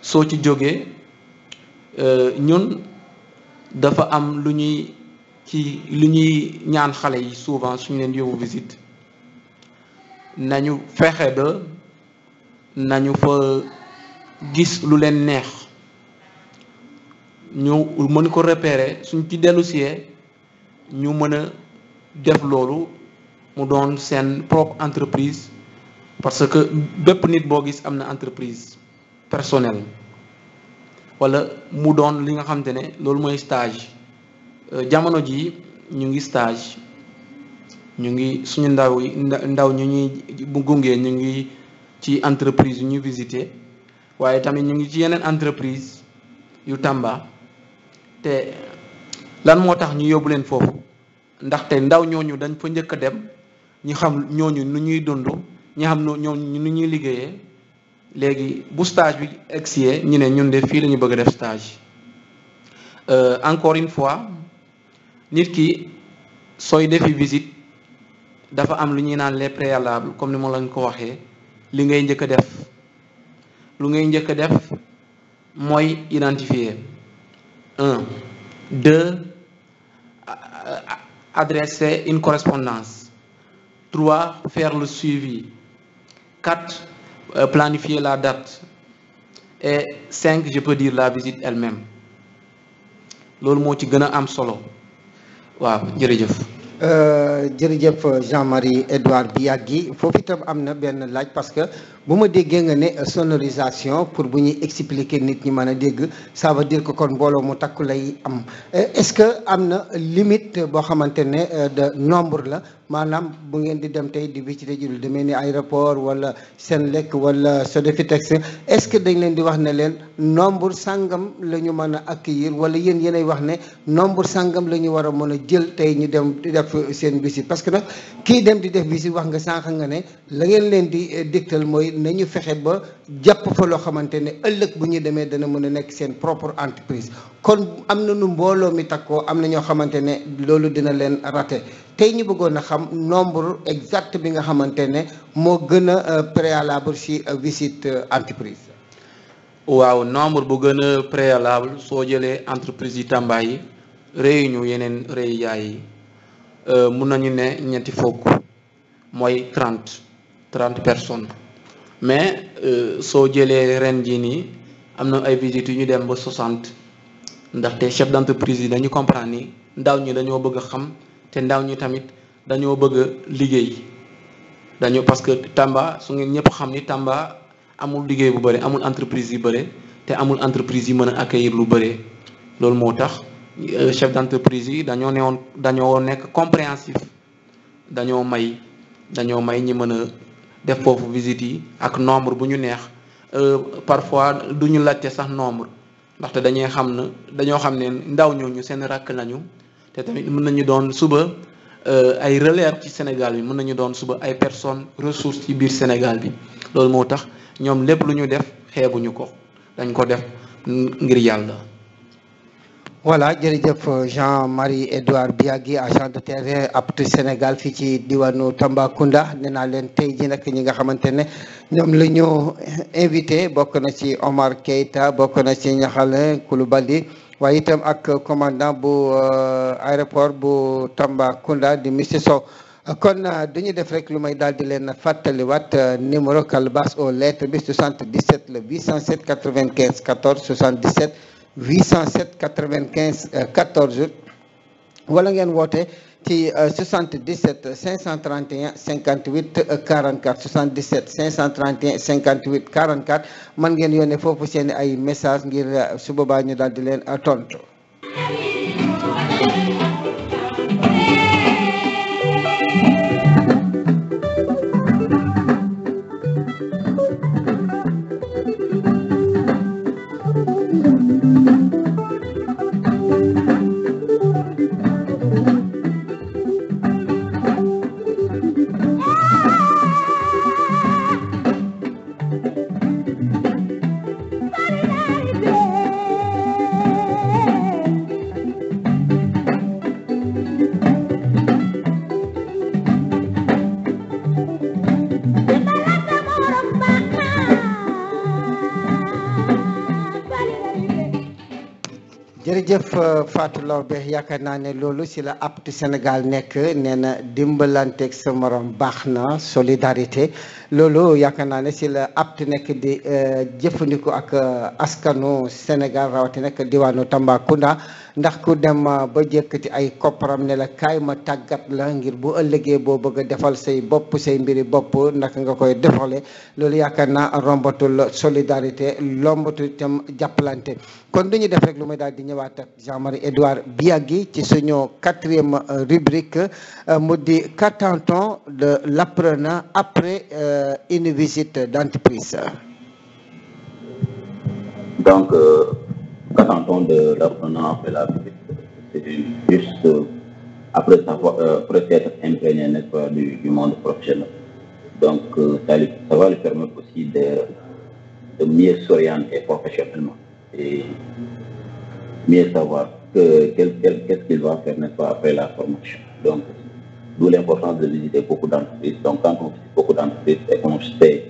soo ci jógee ñun dafa am lu ñuy ñaan xale yi souvent suñu leen yóbbu visite nañu fexe ba nañu fa gis lu leen neex ñu mën ko repérer suñ ci dellusee ñu mën a def loolu mu doon seen propre entreprise parce que bépp nit boo gis am na entreprise personnelle wala mu doon li nga xamante ne loolu mooy stage jamono ji ñu ngi stage ñu ngi suñu ndaw ñu ñuy bu gungee ñu ngi ci entreprise yu ñu visiter waaye tamit ñu ngi ci yeneen entreprise yu Tamba te lan moo tax ñu yóbbu leen foofu ndaxte ndaw ñooñu dañ fa njëkk a dem ñi xam ñooñu nu ñuy dund ñi xam ñooñu nu ñuy liggéeyee léegi bu stage bi egsee ñu ne ñun de fii la ñu bëgg a def stage encore une fois nit ki sooy defi visite dafa am lu ñuy naan les préalables comme ni ma lañ ko waxee li ngay njëkk a def lu ngay njëkk a def mooy identifier 1 2 adresser une correspondance 3 faire le suivi 4 planifier la date et 5 je peux dire la visite elle-même loolu moo ci gën a am solo waaw jërëjëf. jërëjëf Jean-Marie Edouard Biagui foofu itam am na benn laaj parce que bu ma déggee nga ne sonorisation pour bu ñuy expliquer nit ñi mën a dégg ça veut dire que kon mbooloo mu takku lay am est-ce que am na limite boo xamante ne de nombre la maanaam bu ngeen di dem tey di visiter ji lu demee ni aéroport wala Senelec wala Sodefitex est-ce que dañ leen di wax ne leen nombre sangam la ñu mën a accueillir wala yéenay wax ne nombre sangam la ñu war a mën a jël tey ñu dem di def seen visite parce que nag kii dem di def visite wax nga sànq nga ne la ngeen leen di dégtal mooy nañu fexe ba jàpp fa loo xamante ne ëllëg bu ñu demee dana mën a nekk seen propre entreprise kon am na nu mbooloo mi takkoo am na ñoo xamante ne loolu dina leen raté tey ñu bëggoon a xam nombre exact bi nga xamante ne moo gën a préalable ci visite entreprise. waaw nombre bu gën a préalable soo jëlee entreprise yi Tamba yi réunion yeneen réyaay yi mun nañu ne ñetti fukk mooy 30 personnes mais soo jëlee ren jii nii am na ay visites yu ñu dem ba 60 ndaxte chef d'entreprise yi dañu comprendre ni ndaw ñi dañoo bëgg a xam te ndaw ñi tamit dañoo bëgg a liggéey dañu parce que Tamba su ngeen ñëpp xam ni Tamba amul liggéey bu bëri amul entreprise yu bëri te amul entreprise yi mën a accueillir lu bëri loolu moo tax chef d'entreprise yi dañoo nekk compréhensif dañoo may ñi mën a def foofu visite yi ak nombre bu ñu neex parfois du ñu laajte sax nombre ndaxte dañoo xam ne ndaw ñooñu seen rakk lañu te tamit mën nañu doon suba ay relais ci Sénégal bi mën nañu doon suba ay personnes ressources ci biir Sénégal bi loolu moo tax ñoom lépp lu ñu def xeebuñu ko dañ ko def ngir yàlla. voilà jërëjëf Jean-Marie Edouard Biagui agent de terrain APT Sénégal fii ci diwaanu Tambacounda nee naa leen tey ji nag ñi nga xamante ne ñoom la ñu invité bokk na ci Omar Keita bokk na ci Niakhale Koulibaly waaye itam ak commandant bu aéroport bu Tambacounda di monsieur Sow kon duñu def rek lu may daal di leen fàttaliwaat numéro Calbas aux lettres bi 77 le 807 95 14 77 807 95 14 wala ngeen woote ci 77 531 58 44 77 531 58 44 man ngeen yónnee foofu seen ay message ngir su boobaa ñu daal di leen tontu. jërëjëf Fatou Laobé yaakaar naa ne loolu si la APT Sénégal nekk nee na dimbalanteeg sa morom baax na solidarité loolu yaakaar naa ne si la APT nekk di jëfandikoo ak askanu Sénégal rawatina nekk diwaanu Tambacounda ndax ku dem ba jëkkati ay kopparam ne la kaay ma tàggat la ngir bu ëllëgee boo bëgg a defal say bopp say mbiri bopp naka nga koy defale loolu yaakaar naa rombatul solidarité lombatul itam jàppalante kon duñu def rek lu may daal di ñëwaat ak Jean-Marie Edouard Biagui ci suñu 4e rubrique mu di qu'attend-on de l'apprenant après une visite d'entreprise. Donc qu'attend-on de l'apprenant après la visite? C'est juste après s'être imprégné, n'est-ce pas, du monde professionnel. Donc ça va lui permettre aussi de mieux s'orienter professionnellement et mieux savoir qu'est-ce qu'il va faire, n'est-ce pas, après la formation. Donc d'où l'importance de visiter beaucoup d'entreprises. Donc quand on visite beaucoup d'entreprises et qu'on sait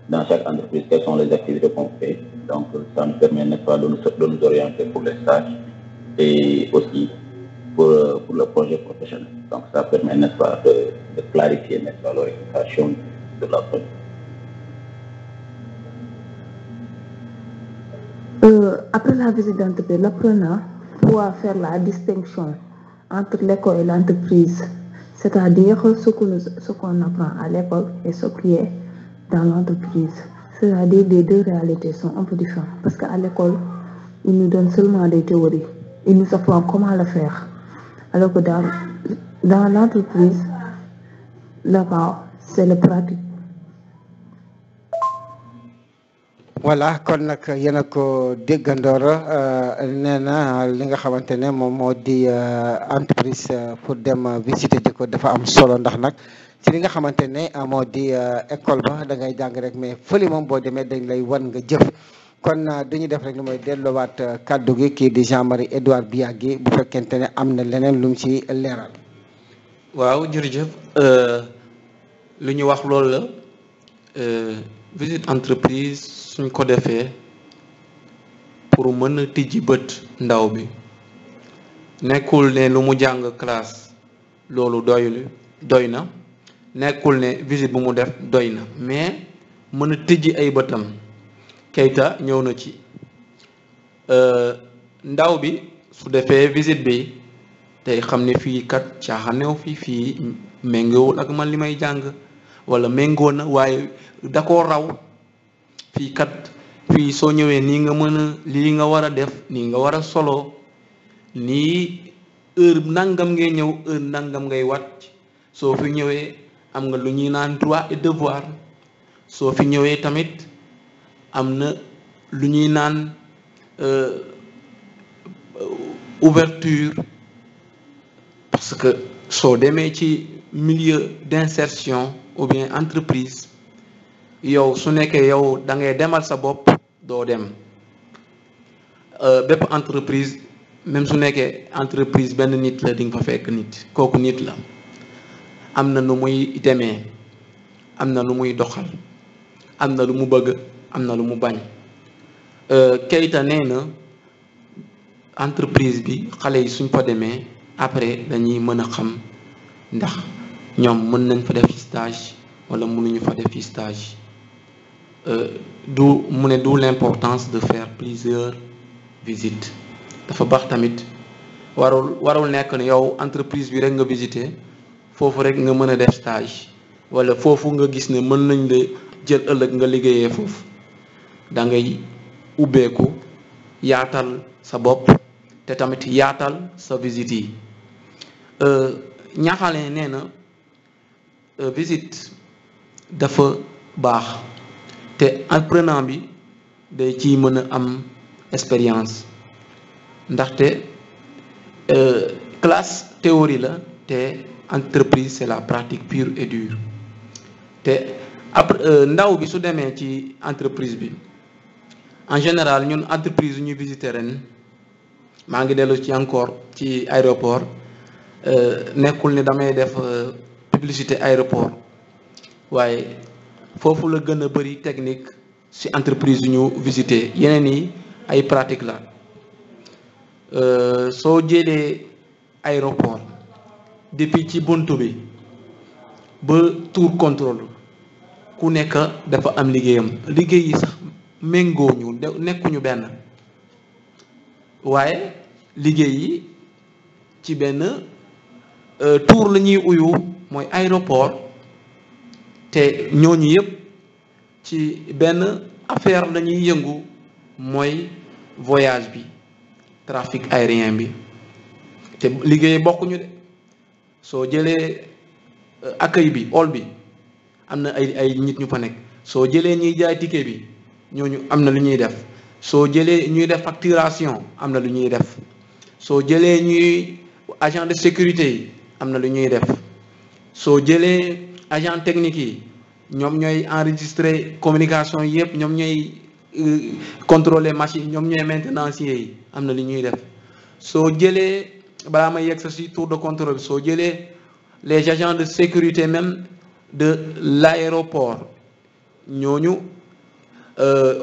dans chaque entreprise quelles sont les activités qu'on fait, donc ça nous permet, n'est-ce pas, de nous orienter pour les stages et aussi pour le projet professionnel. Donc ça permet, n'est-ce pas, de clarifier, n'est-ce pas, l'orientation de l'apprenant. Après la visite d'entreprise, l'apprenant pourra faire la distinction entre l'école et l'entreprise, c'est-à-dire ce qu'on apprend à l'école et ce qui est dans l'entreprise. C'est-à-dire les deux réalités sont un peu différentes. Parce qu'à l'école, ils nous donnent seulement des théories. Ils nous apprennent comment le faire. Alors que dans l'entreprise, là-bas, c'est le pratique. voilà kon nag yéen a ko déggandoor nee na li nga xamante ne moom moo di entreprise pour dem visiter ji ko dafa am solo ndax nag ci li nga xamante ne moo di école ba da ngay jàng rek mais fële moom boo demee dañ lay wan nga jëf kon duñu def rek lu mooy delloowaat kaddu gi kii di Jean-Marie Edouard Biagui bu fekkente ne am na leneen lu mu ci leeral. waaw jërëjëf lu ñu wax loolu la visite entreprise suñ ko defee pour mën a tijji bët ndaw bi nekkul ne lu mu jàng classe loolu doy na nekkul ne visite bu mu def doy na mais mën a tijji ay bëtam Keita ñëw na ci ndaw bi su defee visite bi tey xam ne fii kat caaxaanew fii méngewul ak man li may jàng wala méngoo na waaye da koo raw fii kat fii soo ñëwee nii nga mën a lii nga war a def nii nga war a solo nii heure nangam ngay ñëw heure nangam ngay wàcc soo fi ñëwee am nga lu ñuy naan droit et devoir soo fi ñëwee tamit am na lu ñuy naan ouverture parce que soo demee ci milieu d'insertion ou bien entreprise yow su nekkee yow da ngay demal sa bopp doo dem bépp entreprise même su nekkee entreprise benn nit la di nga fa fekk nit kooku nit la am na nu muy demee am na lu muy doxal am na lu mu bëgg am na lu mu bañ Keita nee na entreprise bi xale yi suñ fa demee après dañuy mën a xam ndax ñoom mën nañ fa def stage wala mënuñu fa def stage mu ne d'où l'importance de faire plusieurs visites dafa baax tamit warul nekk ne yow entreprise bi rek nga visiter foofu rek nga mën a def stage wala foofu nga gis ne mën nañ la jël ëllëg nga liggéeyee foofu da ngay ubbeeku yaatal sa bopp te tamit yaatal sa visite yi ñaaxale nee na visite dafa baax te apprenant bi day ci mën a am expérience ndaxte classe théorie la te entreprise c'est la pratique pure et dure te après ndaw bi su demee ci entreprise bi en général ñun entreprise yu ñu visité ren maa ngi dellu ci encore ci aéroport nekkul ne damay def publicité aéroport waaye foofu la gën a bëri technique ci entreprise yu ñu visité yeneen yi ay pratique la soo jëlee aéroport depuis ci buntu bi ba tour contrôle ku nekk dafa am liggéeyam liggéey yi sax méngoo ñu nekkuñu benn waaye liggéey yi ci benn tour la ñuy uyu mooy aéroport te ñooñu yëpp ci benn affaire la ñuy yëngu mooy voyage bi trafic aérien bi te liggéey bokkuñu de soo jëlee accueil bi hall bi am na ay nit ñu fa nekk soo jëlee ñuy jaay ticket bi ñooñu am na lu ñuy def soo jëlee ñuy def facturation am na lu ñuy def soo jëlee ñuy agent de sécurité yi am na lu ñuy def soo jëlee agent technique yi ñoom ñooy enregistrer communication yi yëpp ñoom ñooy contrôler machine ñoom ñooy maintenancier yi am na lu ñuy def soo jëlee balaa may yegg sa si tour de contrôle soo jëlee les agents de sécurité même de l'aéroport ñooñu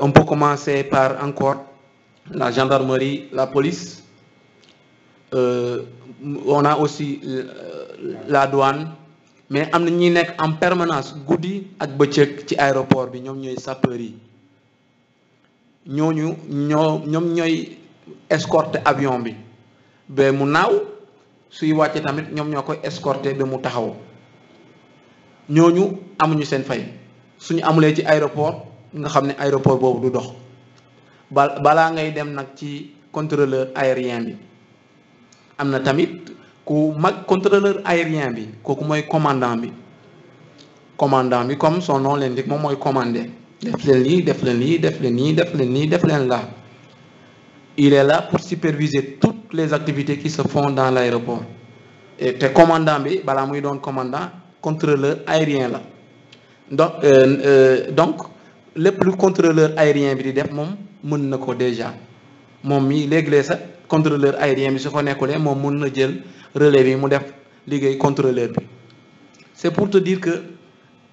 on peut commencer par encore la gendarmerie, la police. On a aussi la douane, mais am na ñi nekk en permanence guddi ak bëccëg ci aéroport bi ñoom ñooy sapeurs yi ñooñu ñoom ñooy escorter avion bi ba mu naaw suy wàcce tamit ñoom ñoo koy escorter ba mu taxaw ñooñu amuñu seen fay suñu amulee ci aéroport nga xam ne aéroport boobu du dox balaa ngay dem nag ci contrôleur aérien bi am na tamit ku mag contrôleur aérien bi kooku mooy commandant bi comme son nom l'indique moom mooy commander def leen lii def leen lii def leen nii def leen nii def leen laa il est là pour superviser toutes les activités qui se font dans l'aéroport et te commandant bi balaa muy doon commandant contrôleur aérien la donc lépp lu contrôleur aérien bi di def moom mën na ko déjà moom mi léeg-léeg sax contrôleur aérien bi su fa nekkulee moom mën na jël relais bi mu def liggéey contrôleur bi c'est pour te dire que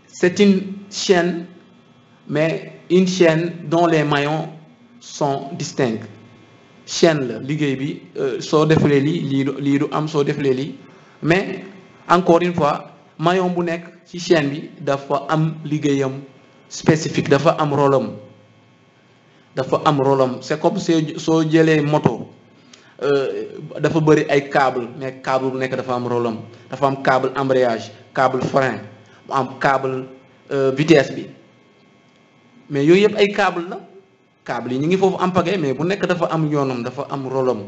c'est une chaîne mais une chaîne dont les maillons sont distincts chaîne la liggéey bi soo defalee lii du am soo defalee lii mais encore une fois maillon bu nekk ci chaîne bi dafa am liggéeyam spécifique dafa am rôlam c'est comme soo jëlee moto dafa bëri ay câble mais câble bu nekk dafa am rôlam dafa am câble embrayage câble frein mu am câble vitesse bi mais yooyu yëpp ay câble la câble yi ñu ngi foofu am pagaie mais bu nekk dafa am yoonam dafa am rolam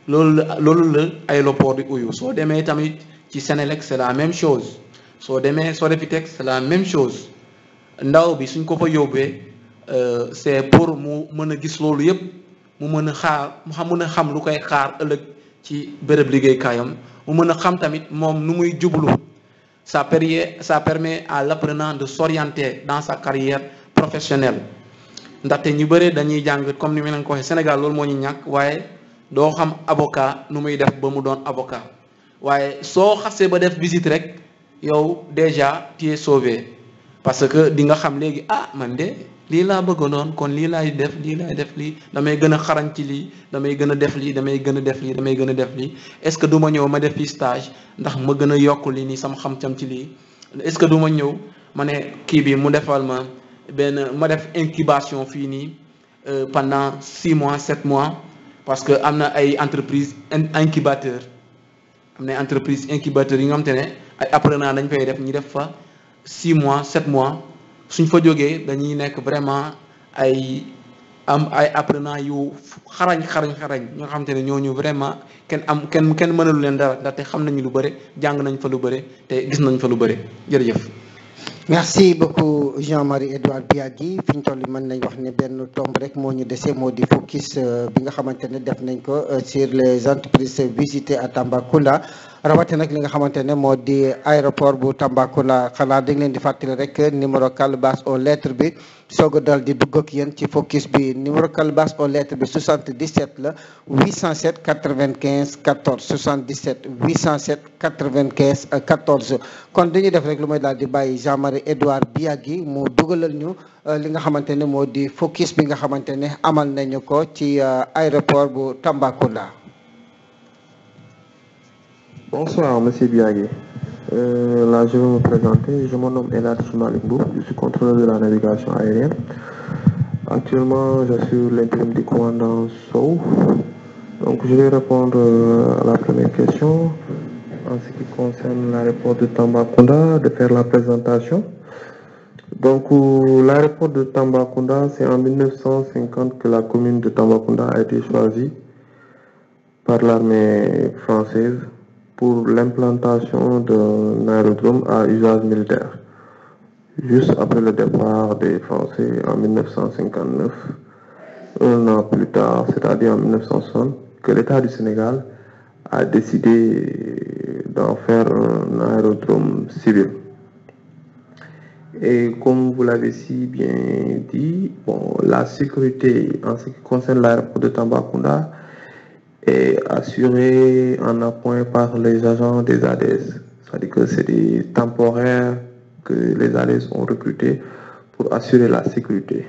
loolu la aéroport di uyu soo demee tamit ci Senelec c'est la même chose soo demee Sodefitex c'est la même chose ndaw bi suñ ko fa yóbbee c'est pour mu mën a gis loolu yëpp mu mën a xam lu koy xaar ëllëg ci bërëb liggéeykaayam mu mën a xam tamit moom nu muy jublu ça permet à l'apprenant de s'orienter dans sa carrière professionnelle ndaxte ñu bëre dañuy jàng comme ni ma leen ko waxee Sénégal loolu moo ñu ñàkk waaye doo xam avocat nu muy def ba mu doon avocat waaye soo xasee ba def visite rek yow déjà tu es sauvé parce que di nga xam léegi man de lii laa bëgg doon kon lii laay def lii damay gën a xarañ ci lii damay gën a def lii damay gën a def lii damay gën a def lii est-ce que du ma ñëw ma def fii stage ndax ma gën a yokk lii nii sama xam-xam ci lii est-ce que du ma ñëw ma ne kii bi mu defal ma ma def incubation fii nii pendant 6 mois 7 mois parce que am na ay entreprise incubateur am na ay entreprise incubateur yi nga xam te ne ay apprenant dañ fay def ñu def fa 6 mois 7 mois suñ fa jógee dañuy nekk vraiment ay apprenant yu xarañ ñoo xam te ne ñooñu vraiment kenn mënalu leen dara ndaxte xam nañu lu bëre jàng nañ fa lu bëre te gis nañ fa lu bëre jërëjëf. merci beaucoup Jean-Marie Edouard Biagui fi ñu toll mën nañ wax ne benn tomb rek moo ñu dese moo di focus bi nga xamante ne def nañ ko sur les entreprises visitées à Tambacounda rawate nag li nga xamante ne moo di aéroport bu Tambacounda xanaa dañ leen di fàttali rek numéro calebasse aux lettres bi soog a dal di dugg ak yéen ci focus bi numéro calebasse aux lettres bi 77 la 807 95 14 77 807 95 14 kon dañuy def rek lu may daal di bàyyi Jean-Marie Edouard Biagui mu dugalal ñu li nga xamante ne moo di focus bi nga xamante ne amal nañu ko ci aéroport bu Tambacounda. Bonsoir, monsieur Biagui. Là, je vais me présenter. Je me nomme El Hadji Malick Mboup. Je suis contrôleur de la navigation aérienne. Actuellement, j'assure l'intérim du commandant Sow. Donc, je vais répondre à la première question en ce qui concerne l'aéroport de Tambacounda, de faire la présentation. Donc, l'aéroport de Tambacounda, c'est en 1950 que la commune de Tambacounda a été choisie par l'armée française pour l'implantation d'un aérodrome à usage militaire. Juste après le départ des Français en 1959, un an plus tard, c'est-à-dire en 1960, que l'État du Sénégal a décidé d'en faire un aérodrome civil. Et comme vous l'avez si bien dit, la sécurité en ce qui concerne l'aéroport de Tambacounda est assurée en appoint par les agents des ADS. C'est-à-dire que c'est des temporaires que les ADS ont recrutés pour assurer la sécurité.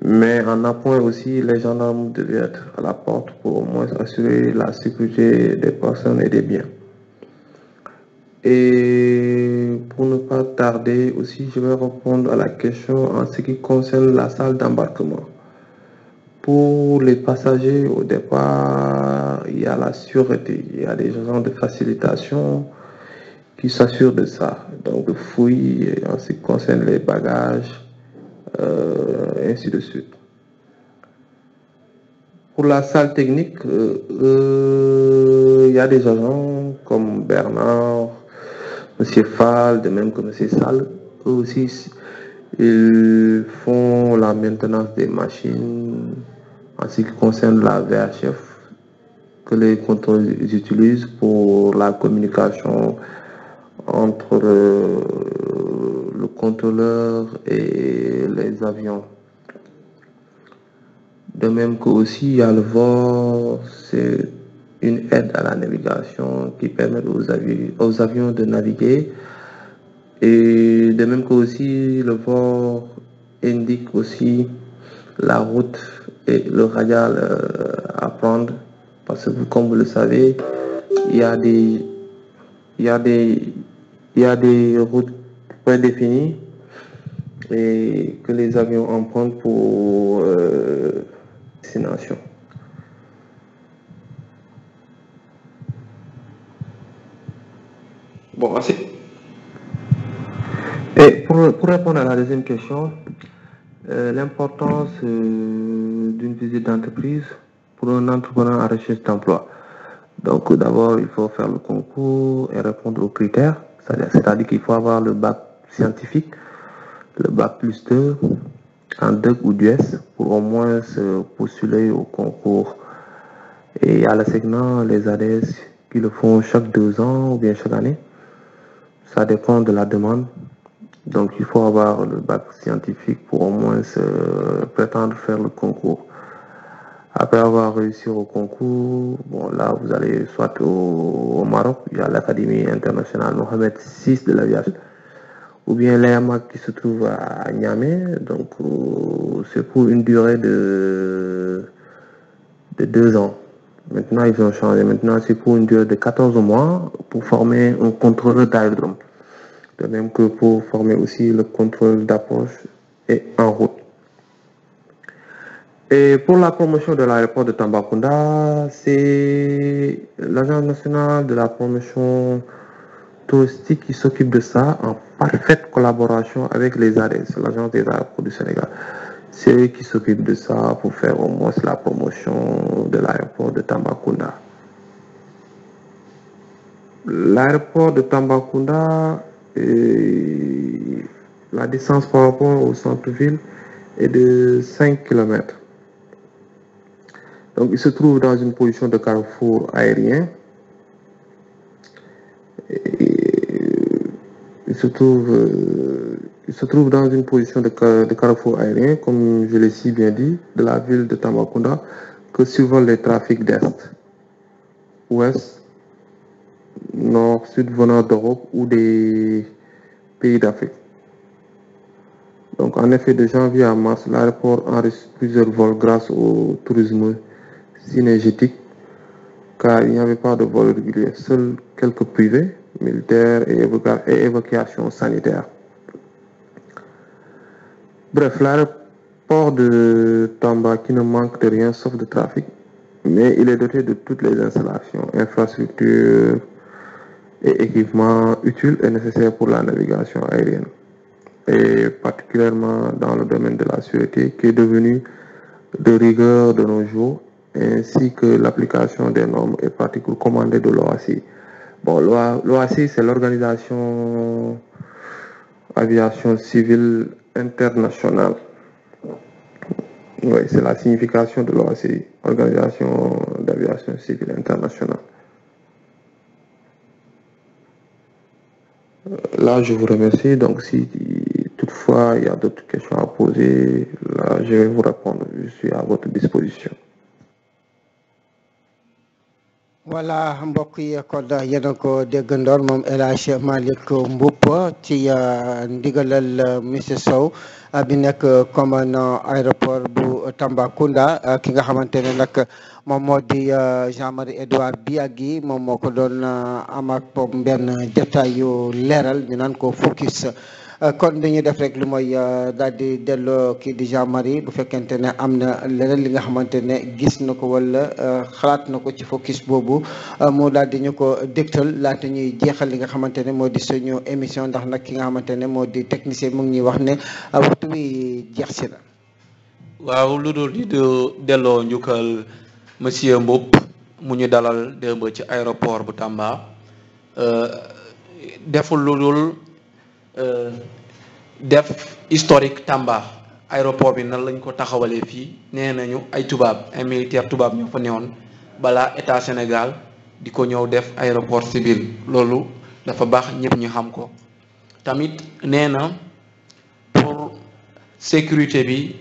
Mais en appoint aussi, les gendarmes devaient être à la porte pour au moins assurer la sécurité des personnes et des biens. Et pour ne pas tarder aussi, je vais répondre à la question en ce qui concerne la salle d'embarquement. Pour les passagers, au départ, il y a la sûreté, il y a des agents de facilitation qui s'assurent de ça. Donc, fouilles en ce qui concerne les bagages, ainsi de suite. Pour la salle technique, il y a des agents comme Bernard, M. Fall, de même que M. Sall. Eux aussi, ils font la maintenance des machines en ce qui concerne la VHF que les contrôleurs utilisent pour la communication entre le contrôleur et les avions. De même que aussi il y a le VOR, c'est une aide à la navigation qui permet aux avions de naviguer. Et de même que aussi le VOR indique aussi la route et le radial à prendre, parce que comme vous le savez, il y a des routes prédéfinies et que les avions empruntent pour destination. Et pour répondre à la deuxième question, l'importance d'une visite d'entreprise pour un entrepreneur en recherche d'emploi. Donc d'abord, il faut faire le concours et répondre aux critères, c'est-à-dire qu'il faut avoir le bac scientifique, le bac plus 2, en DEC ou DUS pour au moins se postuler au concours. Et il y a le segment, les ADS qui le font chaque 2 ans ou bien chaque année. Ça dépend de la demande. Donc il faut avoir le bac scientifique pour au moins prétendre faire le concours. Après avoir réussi au concours, bon là vous allez soit au Maroc, il y a l'Académie internationale Mohamed VI de l'aviation, ou bien l'EMAC qui se trouve à Niamey. Donc c'est pour une durée de 2 ans. Maintenant ils ont changé, maintenant c'est pour une durée de 14 mois pour former un contrôleur d'aérodrome. De même que pour former aussi le contrôle d'approche et en route. Et pour la promotion de l'aéroport de Tambacounda, c'est l'Agence nationale de la promotion touristique qui s'occupe de ça en parfaite collaboration avec les ADS, l'Agence des aéroports du Sénégal. C'est eux qui s'occupent de ça pour faire au moins la promotion de l'aéroport de Tambacounda. L'aéroport de Tambacounda, la distance par rapport au centre-ville est de 5 km. Donc il se trouve dans une position de carrefour aérien. Il se trouve dans une position de carrefour aérien, comme je l'ai si bien dit, de la ville de Tambacounda, que survolent les trafics d'Est, Ouest, Nord, Sud venant d'Europe ou des pays d'Afrique. Donc en effet, de janvier à mars, l'aéroport enregistre plusieurs vols grâce au tourisme synergétique, car il n'y avait pas de vol régulier, seuls quelques privés, militaires et évacuations sanitaires. Bref, l'aéroport de Tamba qui ne manque de rien sauf de trafic, mais il est doté de toutes les installations, infrastructures et équipements utiles et nécessaires pour la navigation aérienne, et particulièrement dans le domaine de la sûreté qui est devenu de rigueur de nos jours, ainsi que l'application des normes et pratiques recommandées de l'OACI. Bon, l'OACI, c'est l'Organisation Aviation Civile Internationale. Oui, c'est la signification de l'OACI, Organisation d'Aviation Civile Internationale. Là, je vous remercie. Donc, si toutefois il y a d'autres questions à poser, là, je vais vous répondre. Je suis à votre disposition. voilà mbokk yi kon yéen a ko déggandoor moom El Hadj Malick Mboup ci ndigalal monsieur Sow bi nekk commandant aéroport bu Tambacounda ki nga xamante ne nag moom moo di Jean-Marie Edouard Biagui moom moo ko doon am ak moom benn jotaay yu leeral ñu naan ko focus. kon dañuy def rek lu mooy daal di delloo kii di Jean-Marie bu fekkente ne am na leneen li nga xamante ne gis na ko wala xalaat na ko ci focus boobu mu daal di ñu ko dégtal laata ñuy jeexal li nga xamante ne moo di suñu émission ndax nag ki nga xamante ne moo di technicien mu ngi ñuy wax ne waxtu wi jeex si na. waaw lu dul di delloo njukkal monsieur Mboup mu ñu dalal démb ci aéroport bu Tamba deful lu dul def historique Tamba aéroport bi nan lañ ko taxawalee fii nee nañu ay tubaab ay militaire tubaab ñoo fa newoon balaa état Sénégal di ko ñëw def aéroport civil loolu dafa baax ñëpp ñu xam ko tamit nee na pour sécurité bi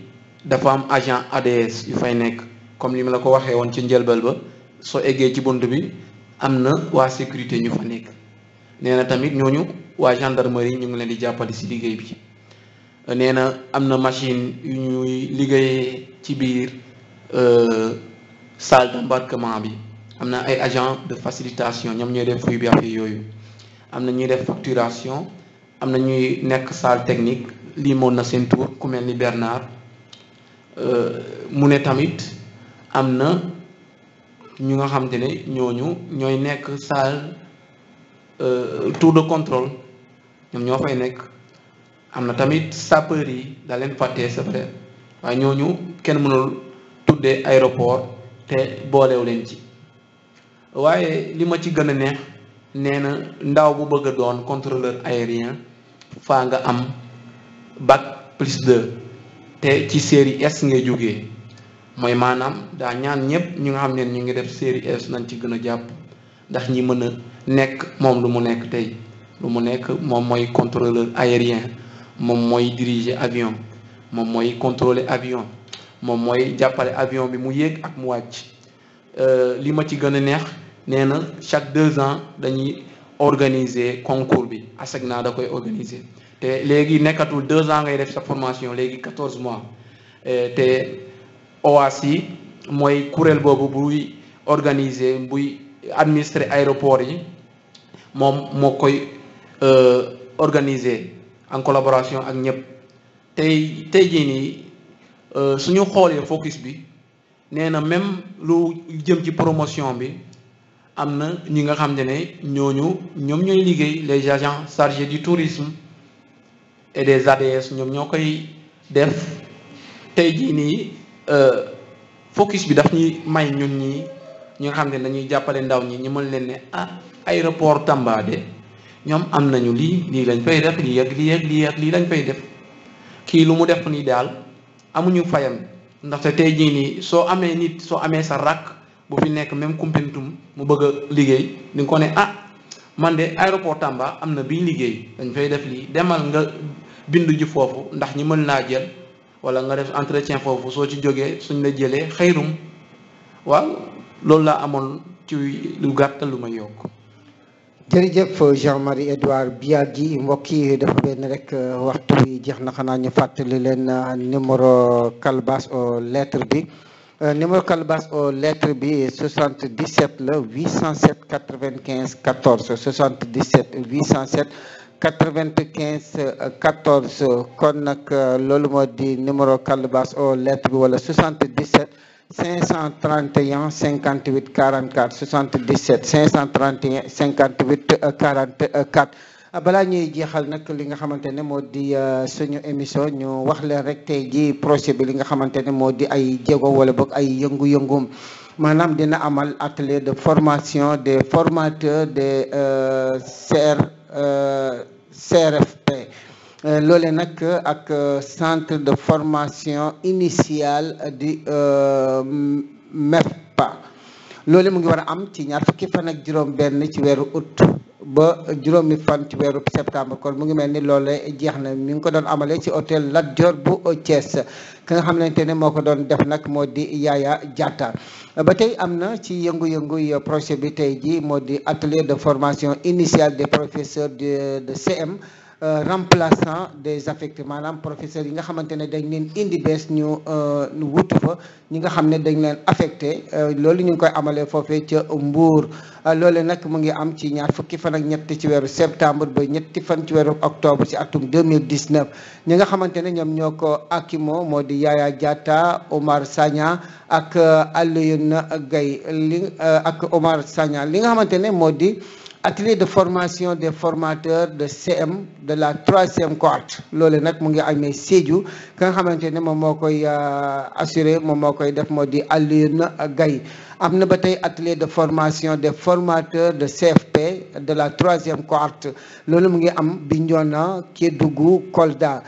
dafa am agent ADS yu fay nekk comme ni ma la ko waxee woon ci njëlbal ba soo eggee ci bunt bi am na waa sécurité ñu fa nekk nee na tamit ñooñu waa gendarmerie ñu ngi leen di jàppale ci liggéey bi nee na am na machine yu ñuy liggéeyee ci biir salle d'embarquement bi am na ay agent de facilitation ñoom ñooy def fuy bi affaire yooyu am na ñuy def facturation am na ñuy nekk salle technique lii moon na seen tour ku mel ni Bernard mu ne tamit am na ñu nga xam te ne ñooñu ñooy nekk salle tour de contrôle ñoom ñoo fay nekk am na tamit sapeur yi da leen fàttee c'est vrai waaye ñooñu kenn mënul tuddee aéroport te boolew leen ci waaye li ma ci gën a neex nee na ndaw bu bëgg a doon contrôleur aérien faa nga am bac +2 te ci série S ngay jógee mooy maanaam daa ñaan ñëpp ñu nga xam ne ñu ngi def série S nañ ci gën a jàpp ndax ñi mën a nekk moom lu mu nekk tey lu mu nekk moom mooy contrôleur aérien moom mooy diriger avion moom mooy contrôler avion moom mooy jàppale avion bi mu yéeg ak mu wàcc li ma ci gën a neex nee na chaque 2 ans dañuy organiser concours bi ASECNA da koy organiser te léegi nekkatul 2 ans ngay def sa formation léegi 14 mois te OACI mooy kuréel boobu buy organiser buy administrer aéroport yi moom moo koy organiser en collaboration ak ñëpp tey jii nii suñu xoolee focus bi nee na même lu jëm ci promotion bi am na ñi nga xam ne ñoom ñooy liggéey les agents chargés du tourisme et des ADS ñoom ñoo koy def tey jii nii focus bi daf ñuy may ñun ñi nga xam ne dañuy jàppale ndaw ñi ñu mën leen ne aéroport Tamba de ñoom am nañu lii lañ fay def lii ak lii lañ fay def kii lu mu def nii daal amuñu fayam ndaxte tey jii nii soo amee sa rakk bu fi nekk même Koumpentoum mu bëgg a liggéey di nga ko ne man de aéroport Tamba am na bii liggéey dañ fay def lii demal nga bindu ji foofu ndax ñi mën laa jël wala nga def entretien foofu soo ci jógee suñ la jëlee xëyrum waaw loolu laa amoon ci lu gàttal lu ma yokk. jërëjëf Jean-Marie Edouard Biagui mbokk yi dafa benn rek waxtu bi jeex na xanaa ñu fàttali leen numéro calebasse aux lettres bi numéro calebasse aux lettres bi 77 la 807 95 14 77 807 95 14 kon nag loolu moo di numéro calebasse aux lettres bi wala 77 531 58 44 77 531 58 44 balaa ñuy jeexal nag li nga xamante ne moo di suñu émission ñu wax leen rek tey ji projet bi li nga xamante ne moo di ay jéego wala boog ay yëngu-yëngum maanaam dina amal atelier de formation des formateurs des CRFP loole nag ak centre de formation initiale di MEFPA loole mu ngi war a am ci ñaar fukki fan ak juróom benn ci weeru août ba juróomi fan ci weeru septembre kon mu ngi mel ni loole jeex na mi ngi ko doon amalee ci hôtel Lat Dior bu Thiès ka nga xamante ne moo ko doon def nag moo di Yaya Diatta ba tey am na ci yëngu-yëngu projet bi tey ji moo di atelier de formation initiale des professeurs de CM remplaçant des affectés maanaam professeurs yi nga xamante ne dañ leen indi bees ñu wutu fa ñi nga xam ne dañ leen affecté loolu ñu ngi koy amalee foofee ca Mbour loole nag mu ngi am ci ñaar fukki fan ak ñett ci weeru septembre ba ñetti fan ci weeru octobre ci atum 2019 ñi nga xamante ne ñoom ñoo ko akimo moo di Yaya Diatta Omar Sagna ak Alioune Gaye ak Omar Sagna li nga xamante ne moo di atelier de formation des formateurs de CM de la 3e cohorte loolu nag mu ngi amee Sédhiou ka nga xamante ne moom moo koy assuré moom moo koy def moo di Alioune Gaye am na ba tey atelier de formation des formateurs de CFP de la 3e cohorte loolu mu ngi am Bignona Kédougou Kolda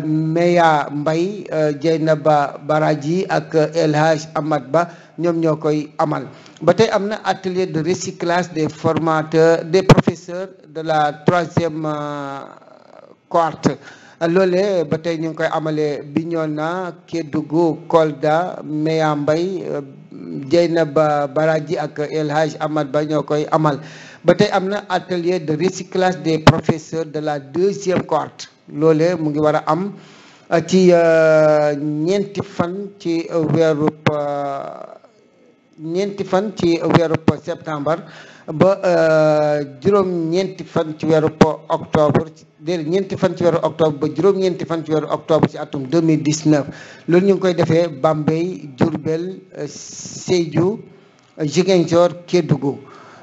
Meya Mbaye Dieynaba Baraji ak El Hadj Ahmad Ba ñoom ñoo koy amal ba tey am na atelier de recyclage des formateurs des professeurs de la 3e cohorte loolee ba tey ñu ngi koy amalee Bignona Kédougou Kolda Meya Mbaye Dieynaba Baraji ak El Hadj Ahmad Ba ñoo koy amal ba tey am na atelier de recyclage des professeurs de la 2e cohorte loolee mu ngi war a am ci ñeenti fan ci weeru septembre ba juróom-ñeenti fan ci weeru octobre ñeenti fan ci weeru octobre ba juróom-ñeenti fan ci weeru octobre ci atum 2019 loolu ñu ngi koy defee Bambey Diourbel Sédhiou Ziguinchor Kédougou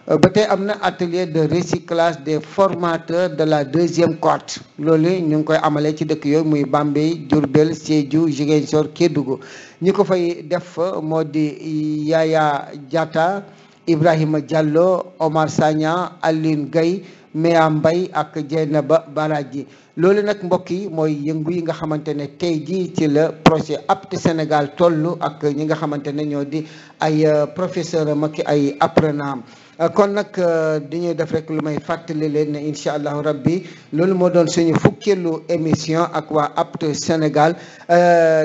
ba tey am na atelier de recyclage des formateurs de la deuxième cohorte loolu ñu ngi koy amalee ci dëkk yooyu muy Bambey Diourbel Sédhiou Ziguinchor Kédougou ñi ko fay def moo di Yaya Diatta Ibrahima Diallo Omar Sagna Aline Gaye Mea Mbaye ak Dieynaba Baraji loolu nag mbokk yi mooy yëngu yi nga xamante ne tey jii ci la projet APT Sénégal toll ak ñi nga xamante ne ñoo di ay professeur am ak ay apprenant kon nag dañuy def rek lu may fàttali leen ne incha allahu rabbi loolu moo doon suñu fukkeelu émission ak waa APT Sénégal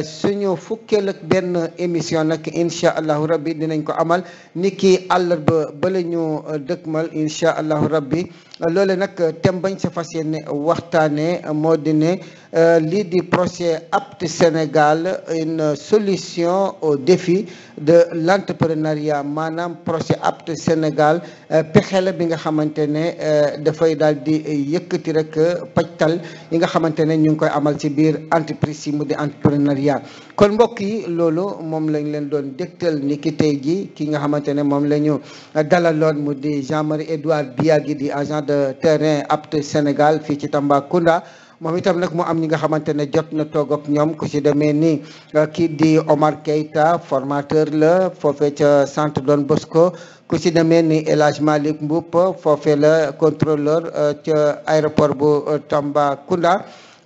suñu fukkeel ak benn émission nag incha allahu rabbi dinañ ko amal ni ki àllarba ba la ñu dëkkmal incha allahu rabbi loolu nag thème bañ sa fas yéene waxtaanee moo di ne lii di projet APT Sénégal une solution au défi de l'entrepreneuriat maanaam projet APT Sénégal pexe la bi nga xamante ne dafay daal di yëkkati rek pajtal yi nga xamante ne ñu ngi koy amal ci biir entreprise yi mu di entrepreneuriat kon mbokk yi loolu moom lañ leen doon dégtal ni ki tey ji ki nga xamante ne moom la ñu dalaloon mu di Jean-Marie Edouard Biagui di agent de terrain APT Sénégal fii ci Tambacounda moom itam nag mu am ñi nga xamante ne jot na toog ak ñoom ku ci demee ni kii di Omar Keita formateur la foofee ca centre Don Bosco ku ci demee ni El Hadj Malick Mboup foofee la contrôleur ca aéroport bu Tambacounda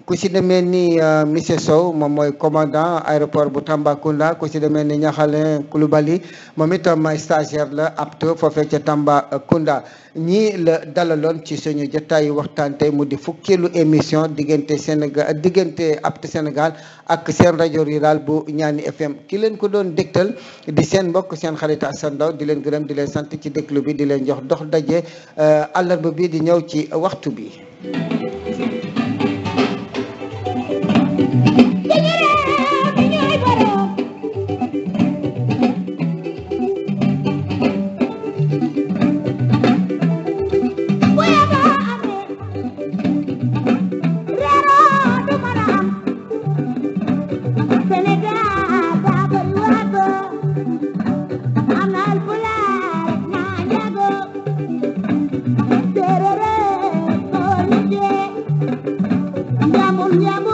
ku ci demee ni monsieur Sow moom mooy commandant aéroport bu Tambacounda ku ci demee ni Niakhalé Coulibaly moom itam stagiaire la APT foofee ca Tambacounda ñii la dalaloon ci suñu jotaayu waxtaan tey mu di fukkeelu émission diggante Sénégal diggante APT Sénégal ak seen rajo rural bu Ñaani FM ki leen ko doon dégtal di seen mbokk seen xarit Assane Ndaw di leen gërëm di leen sant ci déglu bi di leen jox dox daje àllarba bi di ñëw ci waxtu bi. Yeah.